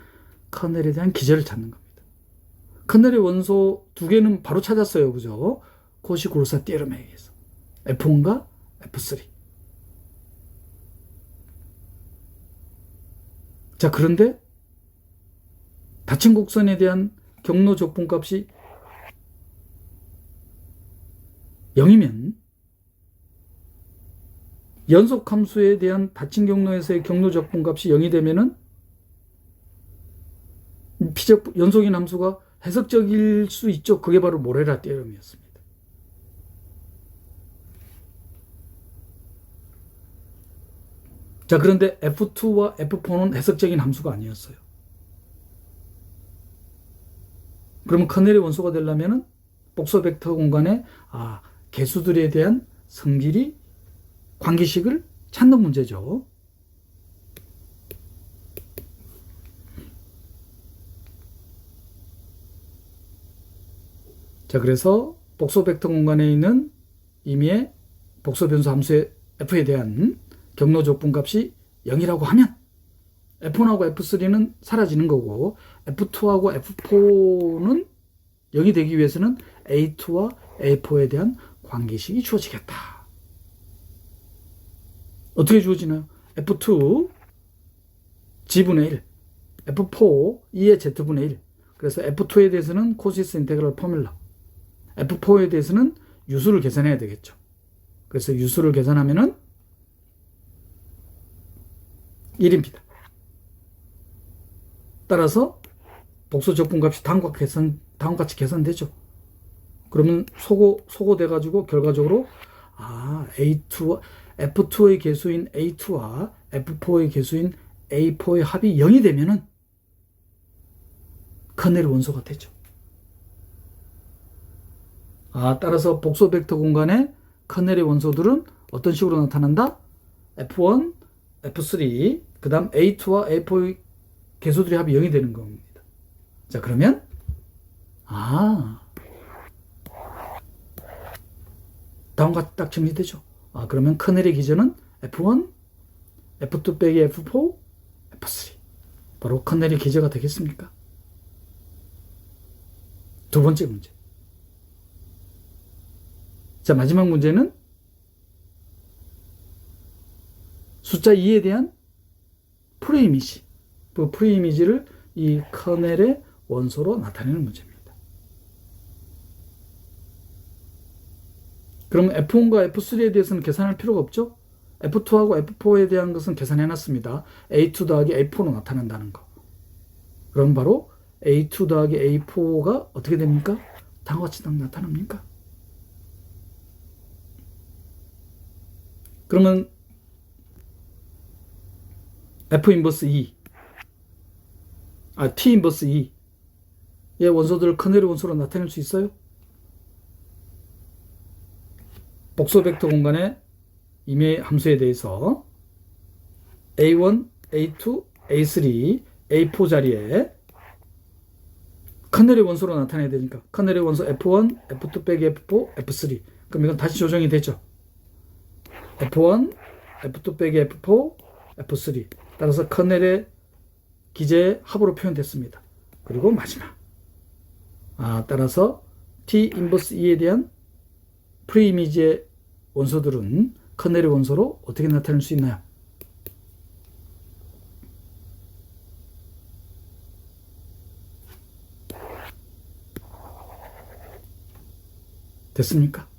커넬에 대한 기절을 찾는 겁니다. 커넬의 원소 두 개는 바로 찾았어요. 그죠? 코시-고르사 띠에럼에 의해서. F1과 F3. 자, 그런데 닫힌 곡선에 대한 경로 적분값이 0이면 연속함수에 대한 닫힌 경로에서의 경로 적분값이 0이 되면은 연속인 함수가 해석적일 수 있죠. 그게 바로 모레라 띠에럼이었습니다. 자, 그런데 F2와 F4는 해석적인 함수가 아니었어요. 그러면 커넬의 원소가 되려면은 복소 벡터 공간에 개수들에 대한 성질이 관계식을 찾는 문제죠. 자, 그래서 복소 벡터 공간에 있는 임의의 복소 변수 함수의 F에 대한 경로 적분값이 0이라고 하면 F1하고 F3는 사라지는 거고 F2하고 F4는 0이 되기 위해서는 A2와 A4에 대한 관계식이 주어지겠다. 어떻게 주어지나요? F2 G분의 1, F4 2의 Z분의 1. 그래서 F2에 대해서는 코시스 인테그럴 포뮬라, F4에 대해서는 유수를 계산해야 되겠죠. 그래서 유수를 계산하면은 1입니다. 따라서 복소 적분값이 다음과 같이 계산되죠. 그러면 소거돼가지고 결과적으로 F2의 개수인 A2와 F4의 개수인 A4의 합이 0이 되면은 커넬 원소가 되죠. 따라서 복소 벡터 공간의 커넬의 원소들은 어떤 식으로 나타난다? F1, F3, 그 다음 A2와 A4의 개수들의 합이 0이 되는 겁니다. 자, 그러면 다음과 딱 정리되죠. 그러면 커넬의 기전은 F1, F2 빼기 F4, F3. 바로 커넬의 기저가 되겠습니까? 두 번째 문제. 자, 마지막 문제는 숫자 2에 대한 프리이미지, 그 프리이미지를 이 커넬의 원소로 나타내는 문제입니다. 그럼 F1과 F3에 대해서는 계산할 필요가 없죠? F2하고 F4에 대한 것은 계산해놨습니다. A2 더하기 A4로 나타난다는 거. 그럼 바로 A2 더하기 A4가 어떻게 됩니까? 다음과 같이 딱 나타납니까? 그러면 F 인버스 2, T 인버스 2의 원소들을 커넬의 원소로 나타낼 수 있어요? 복소 벡터 공간의 임의 함수에 대해서 A1, A2, A3, A4 자리에 커넬의 원소로 나타내야 되니까 커넬의 원소 F1, F2 빼기 F4, F3. 그럼 이건 다시 조정이 되죠. F1, F2 빼기 F4, F3. 따라서 커넬의 기제의 합으로 표현됐습니다. 그리고 마지막. 따라서 T 인버스 E에 대한 프리이미지의 원소들은 커넬의 원소로 어떻게 나타낼 수 있나요? 됐습니까?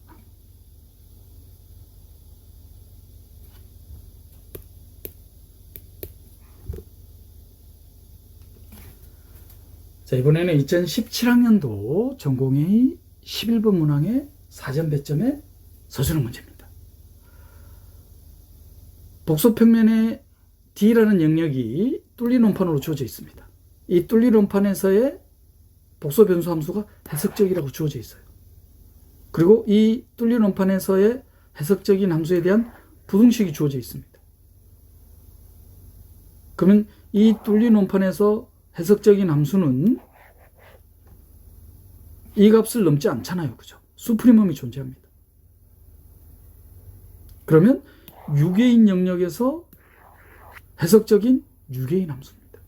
자, 이번에는 2017학년도 전공의 11번 문항의 사전 배점의 서술형 문제입니다. 복소평면에 D라는 영역이 뚫린 원판으로 주어져 있습니다. 이 뚫린 원판에서의 복소 변수 함수가 해석적이라고 주어져 있어요. 그리고 이 뚫린 원판에서의 해석적인 함수에 대한 부등식이 주어져 있습니다. 그러면 이 뚫린 원판에서 해석적인 함수는 이 값을 넘지 않잖아요. 그죠? 수프리멈이 존재합니다. 그러면 유개인 영역에서 해석적인 유개인 함수입니다.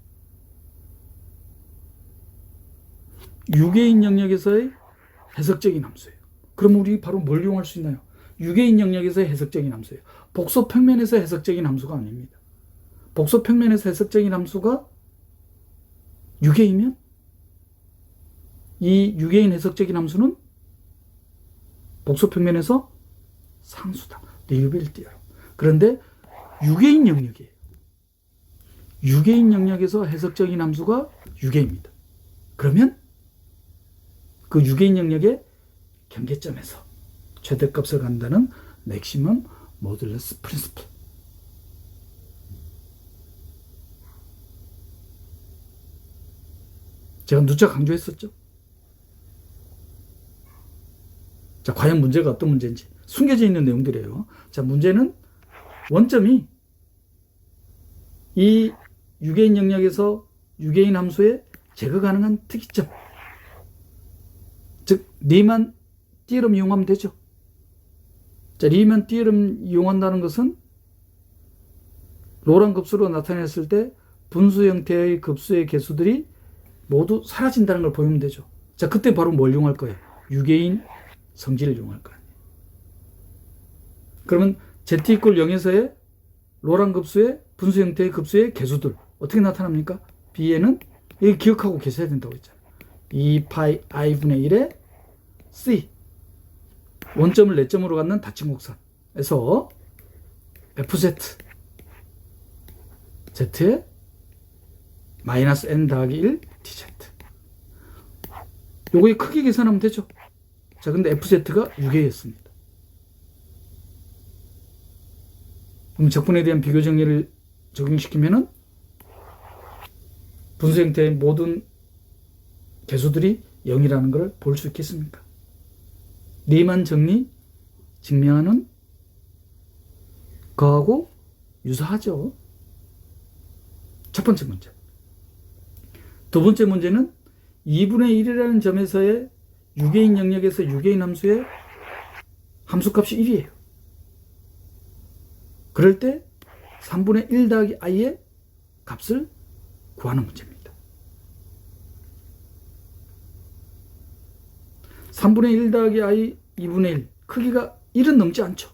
유개인 영역에서의 해석적인 함수예요. 그럼 우리 바로 뭘 이용할 수 있나요? 유개인 영역에서의 해석적인 함수예요. 복소 평면에서 해석적인 함수가 아닙니다. 복소 평면에서 해석적인 함수가 유개이면 이 유개인 해석적인 함수는 복소 평면에서 상수다. 리유빌 띠어럼. 그런데 유개인 영역이에요. 유개인 영역에서 해석적인 함수가 유개입니다. 그러면 그 유개인 영역의 경계점에서 최대값을 간다는 맥시멈 모듈러스 프린시플. 제가 누차 강조했었죠. 자, 과연 문제가 어떤 문제인지 숨겨져 있는 내용들이에요. 자, 문제는 원점이 이 유개인 영역에서 유개인 함수의 제거 가능한 특이점, 즉 리만 띠어럼 이용하면 되죠. 자, 리만 띠어럼 이용한다는 것은 로랑 급수로 나타냈을 때 분수 형태의 급수의 개수들이 모두 사라진다는 걸 보이면 되죠. 자, 그때 바로 뭘 이용할 거예요? 유개인 성질을 이용할 거예요. 그러면 z = 0에서의 로랑 급수의 분수 형태의 급수의 개수들 어떻게 나타납니까? b에는 여기 기억하고 계셔야 된다고 했잖아요. 2파이 i분의 1의 c 원점을 4점으로 갖는 닫힌 곡선에서 fz z의 마이너스 n 더하기 1 dz. 요거의 크기 계산하면 되죠. 자, 근데 fz가 6A였습니다. 그럼 적분에 대한 비교 정리를 적용시키면은 분수 형태의 모든 개수들이 0이라는 걸 볼 수 있겠습니까? 리만 정리 증명하는 거하고 유사하죠. 첫 번째 문제. 두 번째 문제는 2분의 1이라는 점에서의 유개인 영역에서 유개인 함수의 함수값이 1이에요. 그럴 때 3분의 1 더하기 i의 값을 구하는 문제입니다. 3분의 1 더하기 i 2분의 1 크기가 1은 넘지 않죠.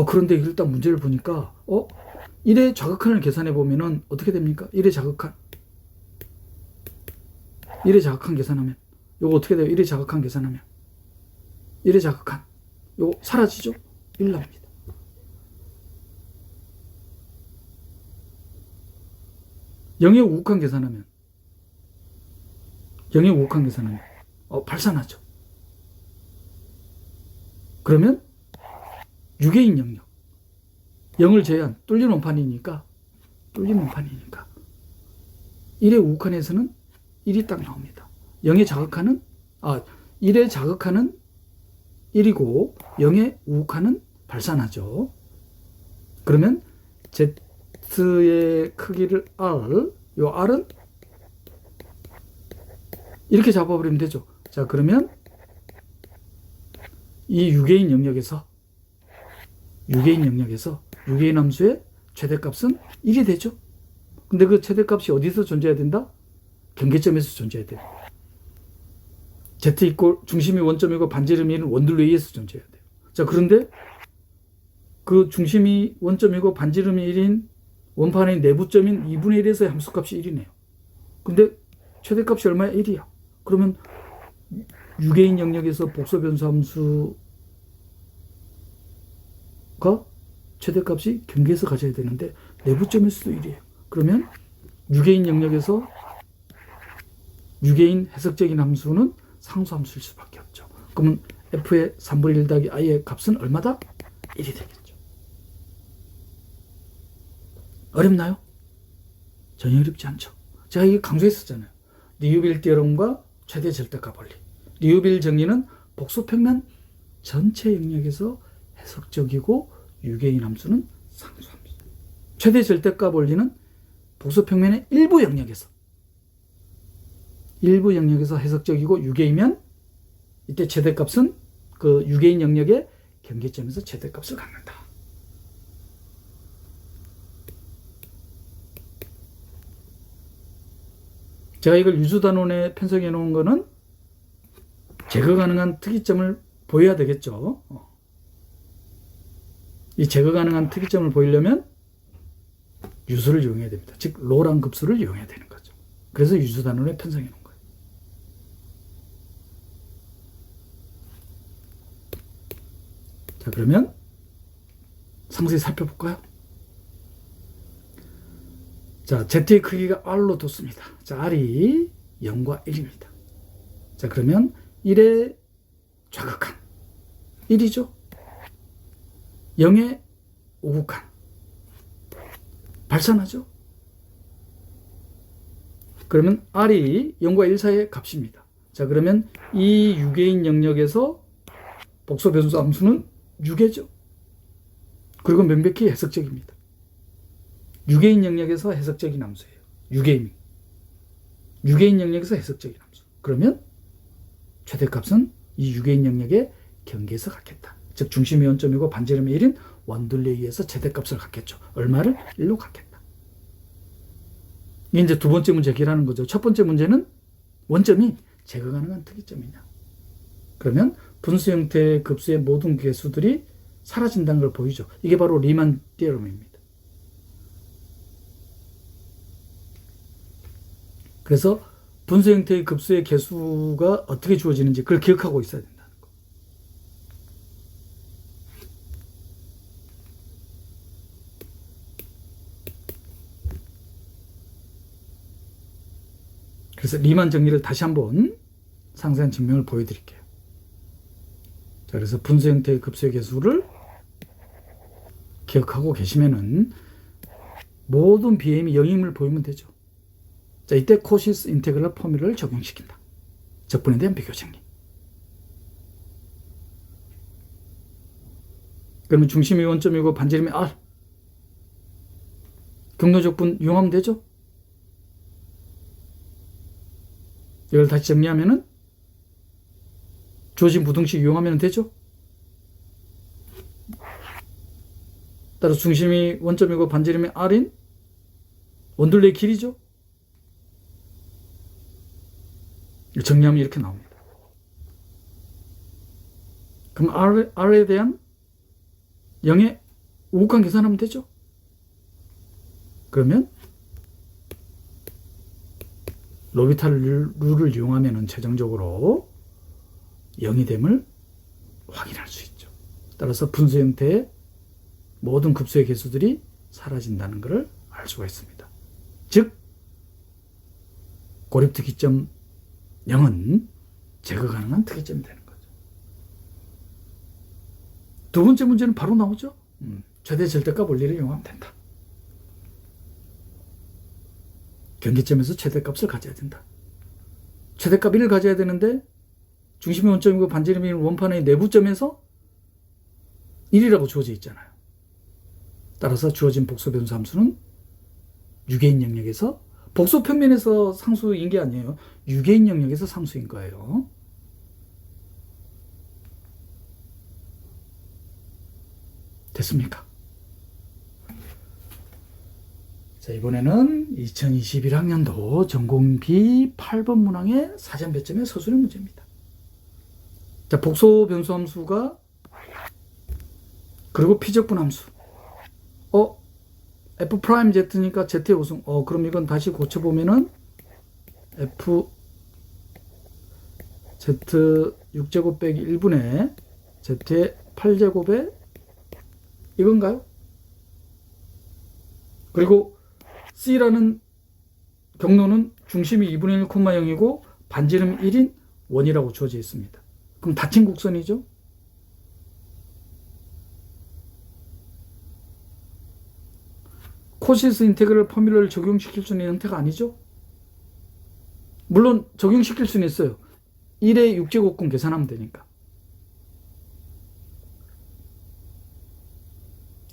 그런데 일단 문제를 보니까 1의 좌극한을 계산해 보면은 어떻게 됩니까? 1의 좌극한. 1의 좌극한 계산하면 요거 어떻게 돼요? 1의 좌극한 계산하면 1의 좌극한 요거 사라지죠? 1 나옵니다. 0의 우극한 계산하면 0의 우극한 계산하면 발산하죠. 그러면 6개인 영역 0을 제외한 뚫린 원판이니까 1의 우극한에서는 1이 딱 나옵니다. 0의 자극하는 1의 자극하는 1이고 0의 우극한은 발산하죠. 그러면 Z의 크기를 R, 요 R은 이렇게 잡아버리면 되죠. 자, 그러면 이 6개인 영역에서 6개인 함수의 최대값은 1이 되죠. 근데 그 최대값이 어디서 존재해야 된다? 경계점에서 존재해야 돼요. Z 이꼴 중심이 원점이고 반지름이 1은 원둘레 A에서 존재해야 돼요. 자, 그런데 그 중심이 원점이고 반지름이 1인 원판의 내부점인 2분의 1에서의 함수값이 1이네요. 근데 최대값이 얼마야? 1이야. 그러면 6개인 영역에서 복소변수 함수가 최대값이 경계에서 가져야 되는데 내부점에서도 1이에요. 그러면 6개인 영역에서 6개인 해석적인 함수는 상수함수일 수밖에 없죠. 그러면 f의 3분의 1 더하기 i의 값은 얼마다? 1이 되겠죠. 어렵나요? 전혀 어렵지 않죠. 제가 이게 강조했었잖아요. 리우빌 띠어럼과 최대 절대값 원리. 리우빌 정리는 복소평면 전체 영역에서 해석적이고 유개인 함수는 상수함수. 최대 절대값 원리는 복소평면의 일부 영역에서 해석적이고 유개이면 이때 최대값은 그 유개인 영역의 경계점에서 최대값을 갖는다. 제가 이걸 유주단원에 편성해 놓은 거는 제거 가능한 특이점을 보여야 되겠죠. 이 제거 가능한 특이점을 보이려면 유수를 이용해야 됩니다. 즉 로랑 급수를 이용해야 되는 거죠. 그래서 유주단원에 편성해 놓은 거예요. 자, 그러면 상세히 살펴볼까요? 자, Z의 크기가 R로 뒀습니다. 자, R이 0과 1입니다. 자, 그러면 1의 좌극한 1이죠. 0의 오극한 발산하죠. 그러면 R이 0과 1 사이의 값입니다. 자, 그러면 이 6개인 영역에서 복소변수 함수는 6개죠. 그리고 명백히 해석적입니다. 6개인 영역에서 해석적인 함수예요. 6개인 영역에서 해석적인 함수. 그러면 최대값은 이 6개인 영역의 경계에서 갖겠다. 즉 중심이 원점이고 반지름이 1인 원둘레에 의해서 최대값을 갖겠죠. 얼마를? 1로 갖겠다. 이게 이제 두 번째 문제 해결하는 거죠. 첫 번째 문제는 원점이 제거 가능한 특이점이냐. 그러면 분수 형태의 급수의 모든 개수들이 사라진다는 걸 보이죠. 이게 바로 리만 띠어럼입니다. 그래서 분수 형태의 급수의 개수가 어떻게 주어지는지 그걸 기억하고 있어야 된다는 거. 그래서 리만 정리를 다시 한번 상세한 증명을 보여드릴게요. 자, 그래서 분수 형태의 급수의 개수를 기억하고 계시면은 모든 BM이 0임을 보이면 되죠. 자, 이때 코시스 인테그랄 포뮬러를 적용시킨다. 적분에 대한 비교 정리. 그러면 중심이 원점이고 반지름이 R. 경로적분 이용하면 되죠. 이걸 다시 정리하면은 주어진 부등식 이용하면 되죠. 따라 중심이 원점이고 반지름이 R인 원둘레의 길이죠. 정리하면 이렇게 나옵니다. 그럼 R에 대한 0의 우극한 계산하면 되죠. 그러면 로비탈 룰을 이용하면 최종적으로 0이 됨을 확인할 수 있죠. 따라서 분수 형태의 모든 급수의 개수들이 사라진다는 것을 알 수가 있습니다. 즉 고립특이점 0은 제거 가능한 특이점이 되는 거죠. 두 번째 문제는 바로 나오죠. 최대 절대값 원리를 이용하면 된다. 경계점에서 최대값을 가져야 된다. 최대값 1을 가져야 되는데 중심이 원점이고 반지름이 원판의 내부점에서 1이라고 주어져 있잖아요. 따라서 주어진 복소 변수 함수는 유개인 영역에서 복소 평면에서 상수인 게 아니에요. 유개인 영역에서 상수인 거예요. 됐습니까? 자, 이번에는 2021학년도 전공 B 8번 문항의 사전 배점의 서술형 문제입니다. 자, 복소 변수 함수가 그리고 피적분 함수. F 프라임 Z니까 Z의 우승. 그럼 이건 다시 고쳐보면은 F Z 6제곱 빼기 1분의 Z의 8제곱에 이건가요? 그리고 C라는 경로는 중심이 2분의 1, 0이고 반지름이 1인 원이라고 주어져 있습니다. 그럼 닫힌 곡선이죠? 코시스 인테그럴 포뮬러를 적용시킬 수 있는 형태가 아니죠? 물론 적용시킬 수는 있어요. 1의 6제곱근 계산하면 되니까.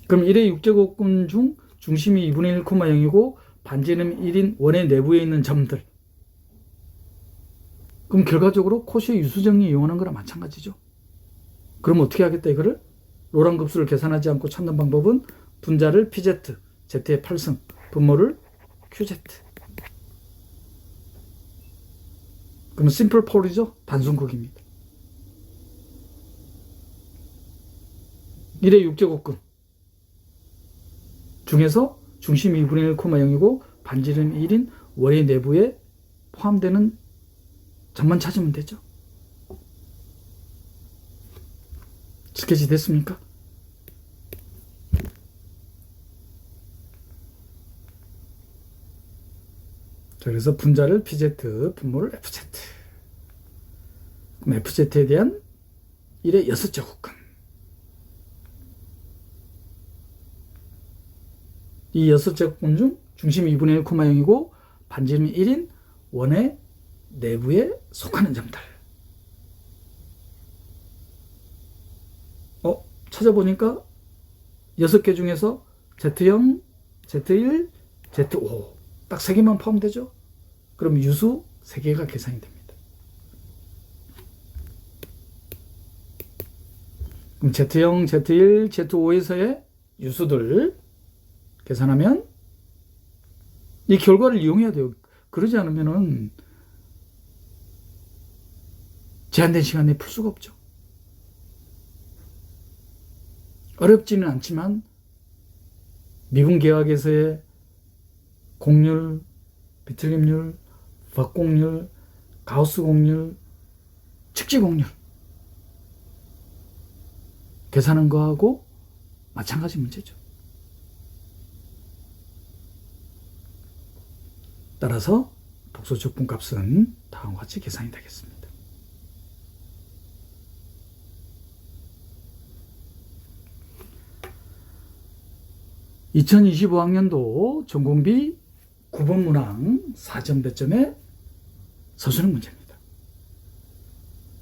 그럼 1의 6제곱근 중 중심이 2분의 1, 0이고 반지름 1인 원의 내부에 있는 점들. 그럼 결과적으로 코시의 유수정리 이용하는 거랑 마찬가지죠. 그럼 어떻게 하겠다 이거를? 로랑 급수를 계산하지 않고 찾는 방법은 분자를 PZ, Z의 8승, 분모를 QZ. 그러면 심플 폴이죠. 단순극입니다. 1의 6제곱근 중에서 중심이 2분의 1, 0이고 반지름 1인 원의 내부에 포함되는 점만 찾으면 되죠. 스케치 됐습니까? 자, 그래서 분자를 PZ, 분모를 FZ. 그럼 FZ에 대한 1의 6제곱근. 이 6제곱근 중 중심이 2분의 1, 0이고 반지름이 1인 원의 내부에 속하는 점들. 찾아보니까 6개 중에서 Z0, Z1, Z5 딱 3개만 포함되죠? 그럼 유수 3개가 계산이 됩니다. 그럼 Z0, Z1, Z5에서의 유수들 계산하면 이 결과를 이용해야 돼요. 그러지 않으면은 제한된 시간 내에 풀 수가 없죠. 어렵지는 않지만 미분계학에서의 공률, 비틀림률, 박공률, 가우스 공률, 측지 공률 계산한 거하고 마찬가지 문제죠. 따라서 복소 적분값은 다음과 같이 계산이 되겠습니다. (2025학년도) 전공비 9번 문항 4점 배점의 서술형 문제입니다.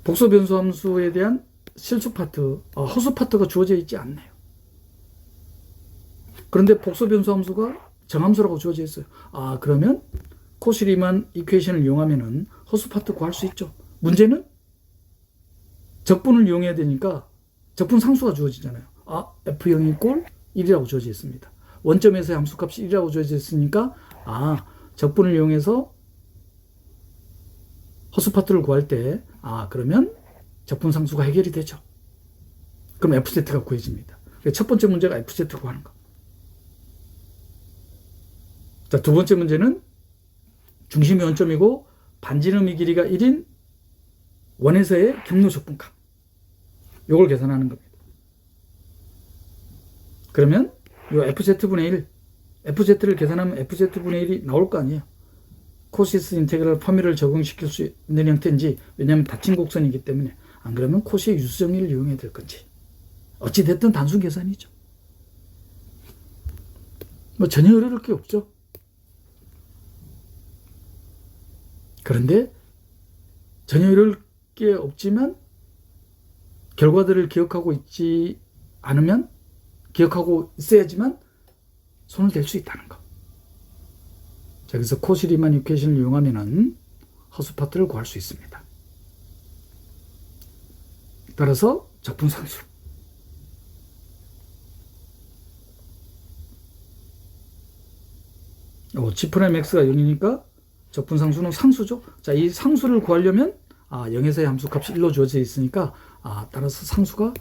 복소 변수 함수에 대한 실수 파트, 허수 파트가 주어져 있지 않네요. 그런데 복소 변수 함수가 정함수라고 주어져 있어요. 그러면 코시리만 이퀘이션을 이용하면은 허수 파트 구할 수 있죠. 문제는 적분을 이용해야 되니까 적분 상수가 주어지잖아요. F0이 꼴 1이라고 주어져 있습니다. 원점에서의 함수값이 1이라고 주어져 있으니까 적분을 이용해서 허수 파트를 구할 때 그러면 적분 상수가 해결이 되죠. 그럼 FZ가 구해집니다. 첫 번째 문제가 FZ 구하는 거. 자, 두 번째 문제는 중심이 원점이고 반지름의 길이가 1인 원에서의 경로 적분값. 요걸 계산하는 겁니다. 그러면 요 FZ분의 1, FZ를 계산하면 FZ분의 1이 나올 거 아니에요. 코시스 인테그랄 포뮬을 적용시킬 수 있는 형태인지, 왜냐하면 닫힌 곡선이기 때문에, 안 그러면 코시의 유수정리를 이용해야 될 건지. 어찌됐든 단순 계산이죠. 뭐 전혀 어려울 게 없죠. 그런데 전혀 어려울 게 없지만 결과들을 기억하고 있지 않으면, 기억하고 있어야지만 손을 댈 수 있다는 거. 자, 그래서 코시 리만 이퀘이션을 이용하면은 허수 파트를 구할 수 있습니다. 따라서 적분상수. G'X가 0이니까 적분상수는 상수죠. 자, 이 상수를 구하려면 0에서의 함수값이 1로 주어져 있으니까 따라서 상수가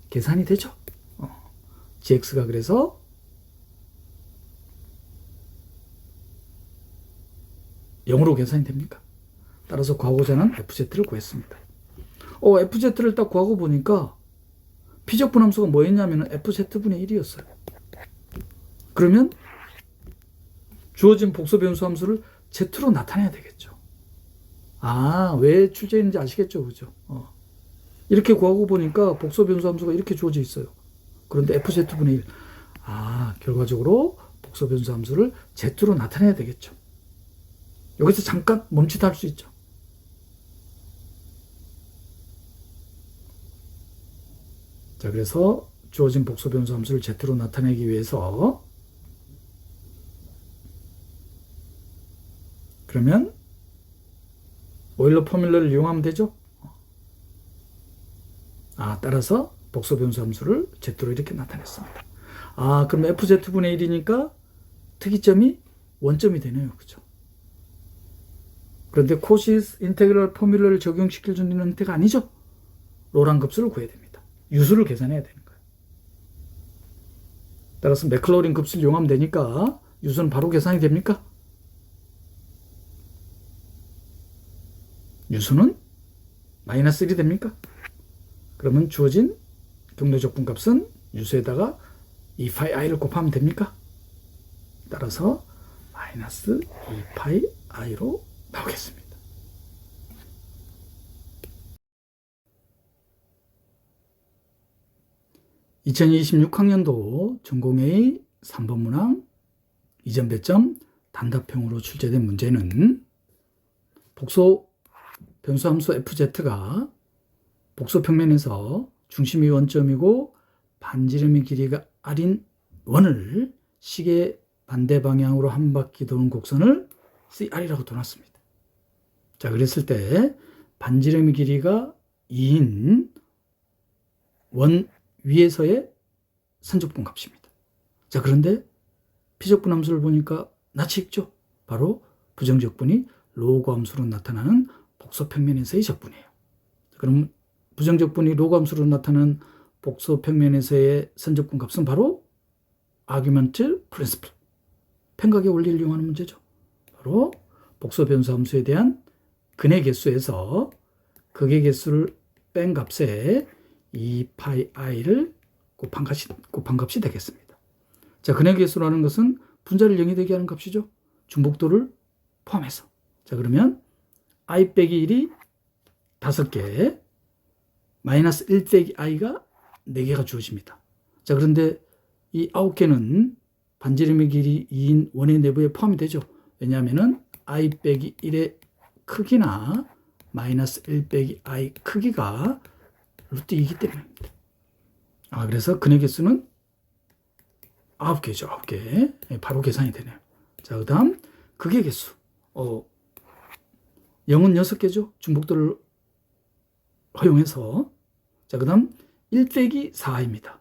계산이 되죠. Gx가 그래서 0으로 계산이 됩니까? 따라서 구하고자 하는 FZ를 구했습니다. FZ를 딱 구하고 보니까 피적분함수가 뭐였냐면 FZ분의 1이었어요. 그러면 주어진 복소변수 함수를 Z로 나타내야 되겠죠. 왜 출제했는지 아시겠죠? 그죠? 이렇게 구하고 보니까 복소변수 함수가 이렇게 주어져 있어요. 그런데 FZ분의 1. 결과적으로 복소변수 함수를 Z로 나타내야 되겠죠. 여기서 잠깐 멈칫 할 수 있죠. 자, 그래서 주어진 복소변수 함수를 Z로 나타내기 위해서, 그러면 오일러 포뮬러를 이용하면 되죠. 따라서 복소변수 함수를 Z로 이렇게 나타냈습니다. 그럼 FZ분의 1이니까 특이점이 원점이 되네요. 그죠? 그런데 코시스 인테그랄 포뮬러를 적용시킬 수 있는 형태가 아니죠. 로랑 급수를 구해야 됩니다. 유수를 계산해야 되는 거예요. 따라서 맥클로린 급수를 이용하면 되니까 유수는 바로 계산이 됩니까? 유수는 마이너스 1이 됩니까? 그러면 주어진 경로 적분값은 유수에다가 2파이 i를 곱하면 됩니까? 따라서 마이너스 2파이 i로 나오겠습니다. (2026학년도) 전공의 3번 문항 2점 배점 단답형으로 출제된 문제는 복소 변수함수 fz가 복소 평면에서 중심이 원점이고 반지름의 길이가 r인 원을 시계 반대 방향으로 한 바퀴 도는 곡선을 CR이라고 둬놨습니다. 자, 그랬을 때 반지름의 길이가 2인 원 위에서의 선적분 값입니다. 자, 그런데 피적분 함수를 보니까 낯이 익죠? 바로 부정적분이 로그 함수로 나타나는 복소 평면에서의 적분이에요. 그럼 부정적분이 로그 함수로 나타나는 복소 평면에서의 선적분 값은 바로 아규먼트 프린시플, 평각의 원리를 이용하는 문제죠. 바로 복소 변수 함수에 대한 근의 개수에서 극의 개수를 뺀 값에 2파이 i를 곱한 값이 되겠습니다. 자, 근의 개수라는 것은 분자를 0이 되게 하는 값이죠. 중복도를 포함해서. 자, 그러면 i 빼기 1이 5개, 마이너스 1 빼기 i가 4개가 주어집니다. 자, 그런데 이 9개는 반지름의 길이 2인 원의 내부에 포함이 되죠. 왜냐하면 i 빼기 1의 크기나 마이너스 1 빼기 i 크기가 루트 2이기 때문입니다. 그래서 근의 개수는 9개죠. 9개. 바로 계산이 되네요. 자, 그 다음 극의 개수. 0은 6개죠. 중복도를 허용해서. 자, 그 다음 1 빼기 4입니다.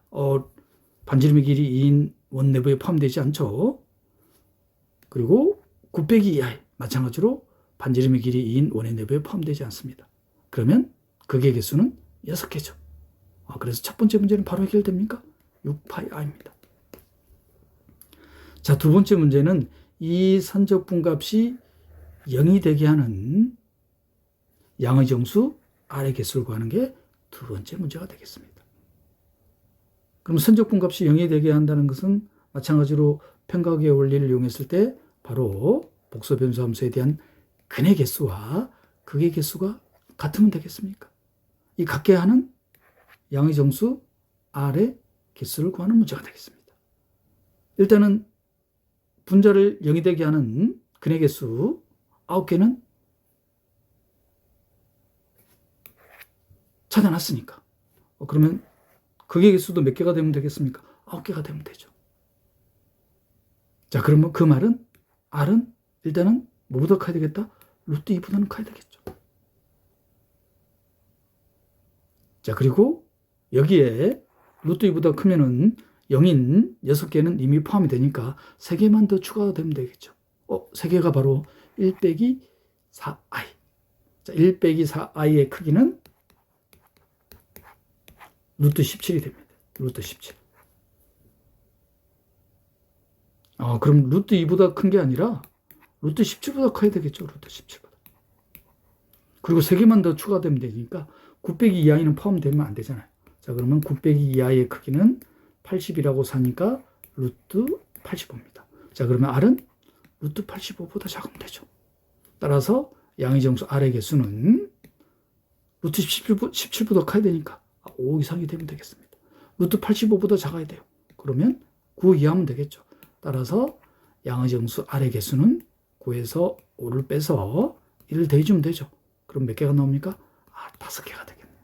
반지름의 길이 2인 원 내부에 포함되지 않죠. 그리고 9 빼기 2i. 마찬가지로 반지름의 길이 2인 원의 내부에 포함되지 않습니다. 그러면 극의 개수는 6개죠. 그래서 첫 번째 문제는 바로 해결됩니까? 6파이I입니다. 자, 두 번째 문제는 이 선적분값이 0이 되게 하는 양의 정수 R의 개수를 구하는 게 두 번째 문제가 되겠습니다. 그럼 선적분값이 0이 되게 한다는 것은 마찬가지로 평가계의 원리를 이용했을 때 바로 복소변수 함수에 대한 근의 개수와 극의 개수가 같으면 되겠습니까? 이 같게 하는 양의 정수 R의 개수를 구하는 문제가 되겠습니다. 일단은 분자를 0이 되게 하는 근의 개수 9개는 찾아놨으니까 그러면 극의 개수도 몇 개가 되면 되겠습니까? 9개가 되면 되죠. 자, 그러면 그 말은 R은 일단은 뭐보다 커야 되겠다? 루트 2보다는 커야 되겠죠. 자, 그리고 여기에 루트 2보다 크면은 0인 6개는 이미 포함이 되니까 3개만 더 추가가 되면 되겠죠. 3개가 바로 1 빼기 4i. 자, 1 빼기 4i의 크기는 루트 17이 됩니다. 루트 17. 그럼 루트 2보다 큰 게 아니라 루트 17보다 커야 되겠죠. 루트 17보다. 그리고 3개만 더 추가되면 되니까 9 빼기 2i는 포함되면 안 되잖아요. 자, 그러면 9 빼기 2i의 크기는 80이라고 사니까 루트 85입니다. 자, 그러면 R은 루트 85보다 작으면 되죠. 따라서 양의 정수 R의 개수는 루트 17보다 커야 되니까 5 이상이 되면 되겠습니다. 루트 85보다 작아야 돼요. 그러면 9 이하면 되겠죠. 따라서 양의 정수 R의 개수는 9에서 5를 빼서 1을 더해주면 되죠. 그럼 몇 개가 나옵니까? 5개가 되겠네요.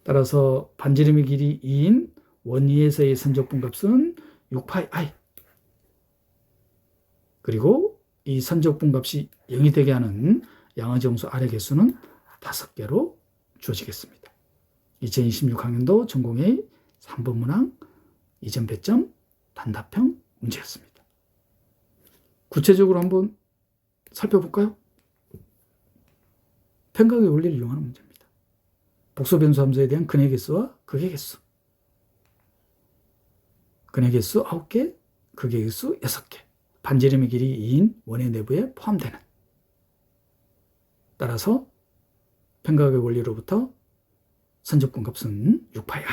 따라서 반지름의 길이 2인 원위에서의 선적분값은 6파이 그리고 이 선적분값이 0이 되게 하는 양의 정수 R의 개수는 5개로 주어지겠습니다. 2026학년도 전공의 3번 문항 2점 배점 단답형 문제였습니다. 구체적으로 한번 살펴볼까요? 평가의 원리를 이용하는 문제입니다. 복소변수 함수에 대한 근의 개수와 극의 개수. 근의 개수 9개, 극의 개수 6개. 반지름의 길이 2인 원의 내부에 포함되는. 따라서 평가의 원리로부터 선적분값은 6파이I.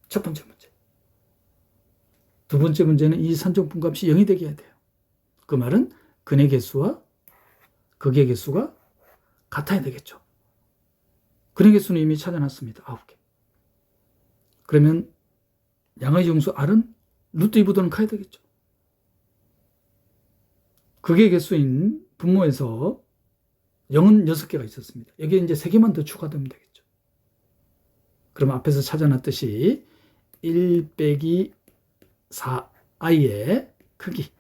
첫 번째 문제. 두 번째 문제는 이 선적분값이 0이 되게 해야 돼요. 그 말은 근의 개수와 극의 개수가 같아야 되겠죠. 근의 개수는 이미 찾아놨습니다. 9개. 그러면 양의 정수 R은 루트 2보다는 커야 되겠죠. 극의 개수인 분모에서 0은 6개가 있었습니다. 여기에 이제 3개만 더 추가되면 되겠죠. 그럼 앞에서 찾아놨듯이 1 빼기 4i의 크기.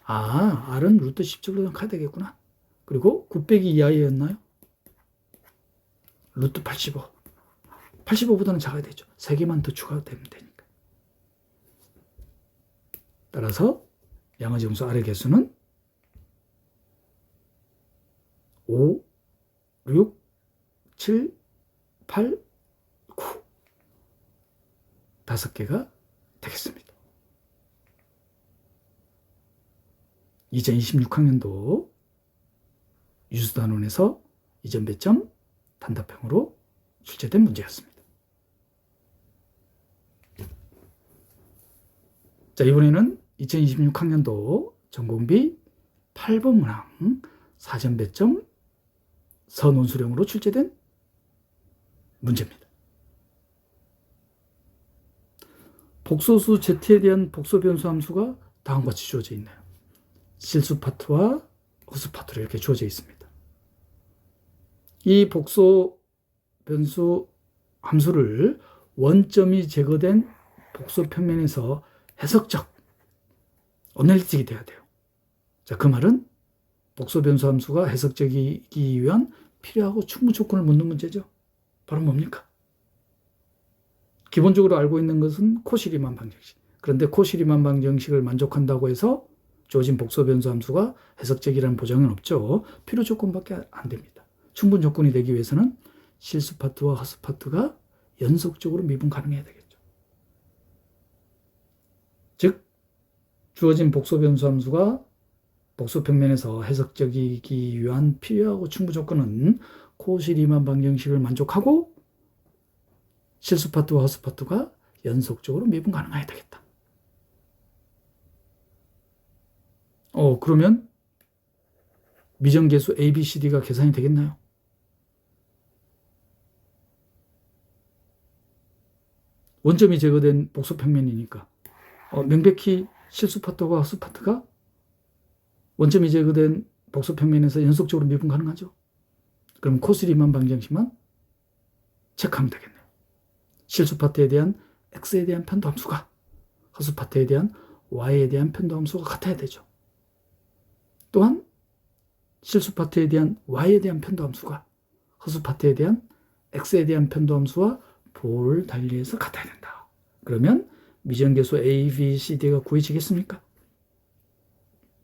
R은 루트 17보다 커야 되겠구나. 그리고 9 빼기 2i였나요? 루트 85. 85보다는 작아야 되죠. 3개만 더 추가되면 되니까. 따라서 양의 정수 R의 개수는 5, 6, 7, 8, 9. 5개가 되겠습니다. 2026학년도 유수단원에서 2점 배점 단답형으로 출제된 문제였습니다. 자, 이번에는 2026학년도 전공비 8번 문항 4점 배점 서논술형으로 출제된 문제입니다. 복소수 Z에 대한 복소변수 함수가 다음과 같이 주어져 있네요. 실수 파트와 허수 파트로 이렇게 주어져 있습니다. 이 복소변수 함수를 원점이 제거된 복소 평면에서 해석적 어널리틱이 돼야 돼요. 자, 그 말은 복소변수 함수가 해석적이기 위한 필요하고 충분 조건을 묻는 문제죠. 바로 뭡니까? 기본적으로 알고 있는 것은 코시리만 방정식. 그런데 코시리만 방정식을 만족한다고 해서 주어진 복소변수 함수가 해석적이라는 보장은 없죠. 필요 조건밖에 안 됩니다. 충분 조건이 되기 위해서는 실수 파트와 허수 파트가 연속적으로 미분 가능해야 되겠죠. 즉 주어진 복소 변수 함수가 복소 평면에서 해석적이기 위한 필요하고 충분 조건은 코시 리만 방정식을 만족하고 실수 파트와 허수 파트가 연속적으로 미분 가능해야 되겠다. 그러면 미정계수 A, B, C, D가 계산이 되겠나요? 원점이 제거된 복소 평면이니까 명백히 실수 파트와 허수 파트가 원점이 제거된 복소 평면에서 연속적으로 미분 가능하죠. 그럼 코스 리만 방정식만 체크하면 되겠네요. 실수 파트에 대한 x에 대한 편도함수가 허수 파트에 대한 y에 대한 편도함수가 같아야 되죠. 또한 실수 파트에 대한 y에 대한 편도함수가 허수 파트에 대한 x에 대한 편도함수와 보를 달리해서 같아야 된다. 그러면 미정계수 A, B, C, D가 구해지겠습니까?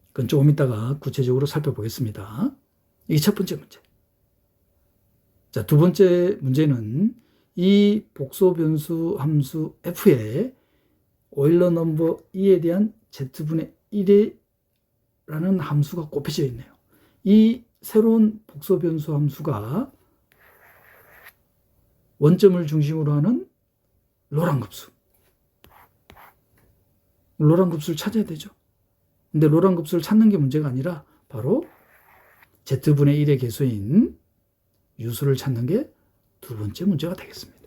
그건 조금 이따가 구체적으로 살펴보겠습니다. 이게 첫 번째 문제. 자, 두 번째 문제는 이 복소 변수 함수 f에 오일러 넘버 2에 대한 z분의 1이라는 함수가 곱해져 있네요. 이 새로운 복소 변수 함수가 원점을 중심으로 하는 로랑급수. 로랑급수를 찾아야 되죠. 근데 로랑급수를 찾는 게 문제가 아니라 바로 z분의 1의 개수인 유수를 찾는 게 두 번째 문제가 되겠습니다.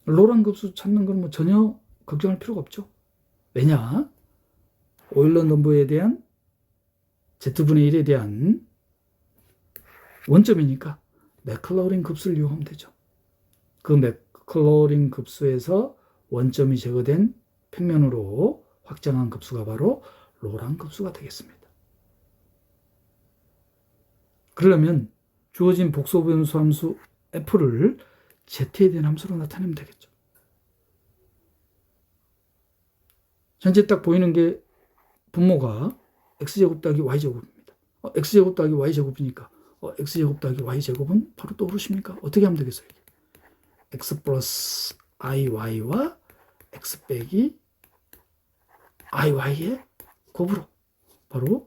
로랑급수 찾는 건 전혀 걱정할 필요가 없죠. 왜냐? 오일러 넘버에 대한 z분의 1에 대한 원점이니까 맥클러린 급수를 이용하면 되죠. 그 맥클러린 급수에서 원점이 제거된 평면으로 확장한 급수가 바로 로랑 급수가 되겠습니다. 그러려면 주어진 복소 변수 함수 f를 z에 대한 함수로 나타내면 되겠죠. 현재 딱 보이는 게 분모가 x제곱 더하기 y제곱입니다. x제곱 더하기 y제곱이니까 x제곱 더하기 y제곱은 바로 떠오르십니까? 어떻게 하면 되겠어요? x 플러스 iy와 x 빼기 iy의 곱으로 바로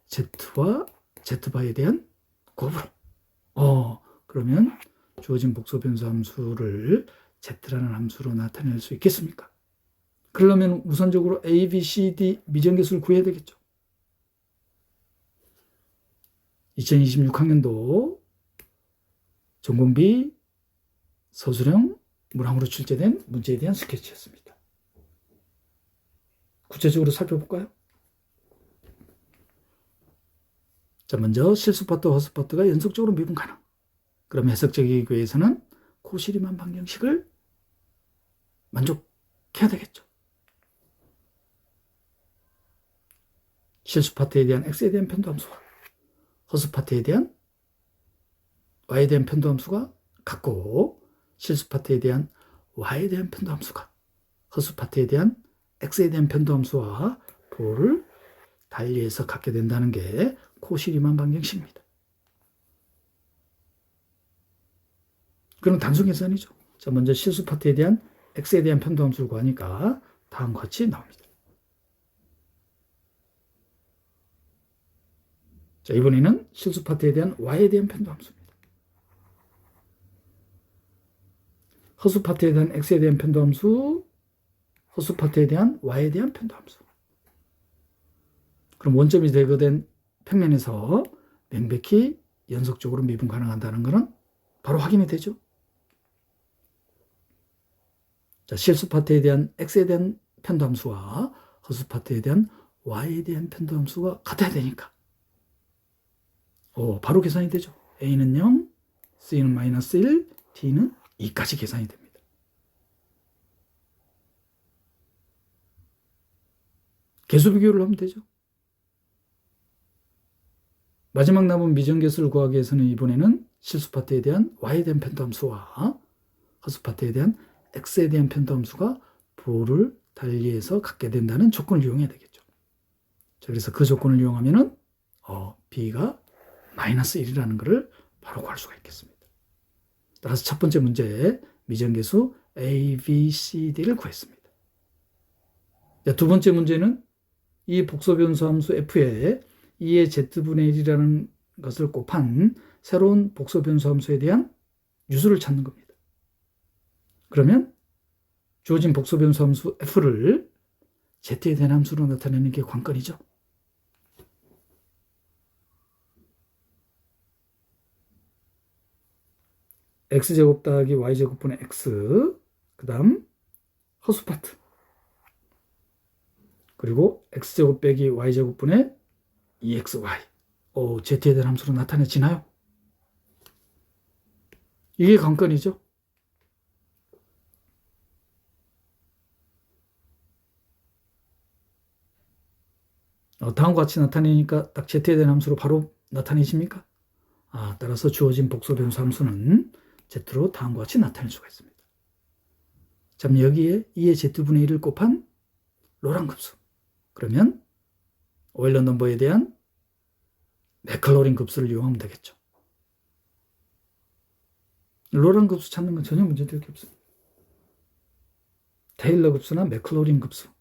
z와 z바에 대한 곱으로 그러면 주어진 복소 변수 함수를 z라는 함수로 나타낼 수 있겠습니까? 그러려면 우선적으로 A, B, C, D 미정계수를 구해야 되겠죠. 2026학년도 전공비 서술형 문항으로 출제된 문제에 대한 스케치였습니다. 구체적으로 살펴볼까요? 자, 먼저 실수 파트, 허수 파트가 연속적으로 미분 가능. 그럼 해석적이기 위해서는 코시 리만 방정식을 만족해야 되겠죠. 실수 파트에 대한 x에 대한 편도함수와 허수 파트에 대한 y에 대한 편도함수가 같고 실수 파트에 대한 y에 대한 편도함수가 허수 파트에 대한 x에 대한 편도함수와 보를 달리해서 갖게 된다는 게 코시 리만 방정식입니다. 그럼 단순 계산이죠. 자, 먼저 실수 파트에 대한 x에 대한 편도함수를 구하니까 다음과 같이 나옵니다. 자, 이번에는 실수 파트에 대한 y에 대한 편도함수입니다. 허수 파트에 대한 x에 대한 편도함수, 허수 파트에 대한 y에 대한 편도함수. 그럼 원점이 제거된 평면에서 명백히 연속적으로 미분 가능하다는 것은 바로 확인이 되죠. 자, 실수 파트에 대한 x에 대한 편도함수와 허수 파트에 대한 y에 대한 편도함수가 같아야 되니까 바로 계산이 되죠. A는 0, C는 마이너스 1, D는 2까지 계산이 됩니다. 개수 비교를 하면 되죠. 마지막 남은 미정계수를 구하기 위해서는 이번에는 실수 파트에 대한 y에 대한 편도함수와 허수 파트에 대한 x에 대한 편도함수가 부호를 달리해서 갖게 된다는 조건을 이용해야 되겠죠. 자, 그래서 그 조건을 이용하면은 b가 마이너스 1이라는 것을 바로 구할 수가 있겠습니다. 따라서 첫 번째 문제 미정계수 A, B, C, D를 구했습니다. 자, 두 번째 문제는 이 복소변수 함수 f에 2의 z분의 1이라는 것을 곱한 새로운 복소변수 함수에 대한 유수를 찾는 겁니다. 그러면 주어진 복소변수 함수 f를 z에 대한 함수로 나타내는 게 관건이죠. x제곱 더하기 y제곱분의 x, 그 다음 허수 파트, 그리고 x제곱 빼기 y제곱분의 2xy, z에 대한 함수로 나타내지나요? 이게 관건이죠. 다음과 같이 나타내니까 딱 z에 대한 함수로 바로 나타내십니까? 따라서 주어진 복소변수 함수는 z로 다음과 같이 나타낼 수가 있습니다. 자, 여기에 2의 z분의 1을 곱한 로랑 급수. 그러면 오일러 넘버에 대한 맥클로린 급수를 이용하면 되겠죠. 로랑 급수 찾는 건 전혀 문제될 게 없습니다. 테일러 급수나 맥클로린 급수를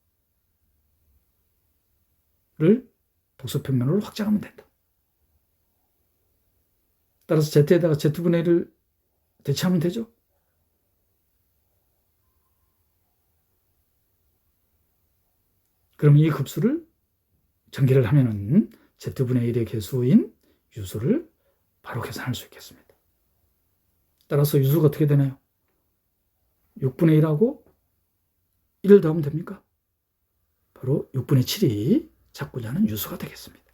복소평면으로 확장하면 된다. 따라서 z에다가 z분의 1을 대체하면 되죠. 그럼 이 급수를 전개를 하면은 z분의 1의 개수인 유수를 바로 계산할 수 있겠습니다. 따라서 유수가 어떻게 되나요? 6분의 1하고 1을 더하면 됩니까? 바로 6분의 7이 찾고자 하는 유수가 되겠습니다.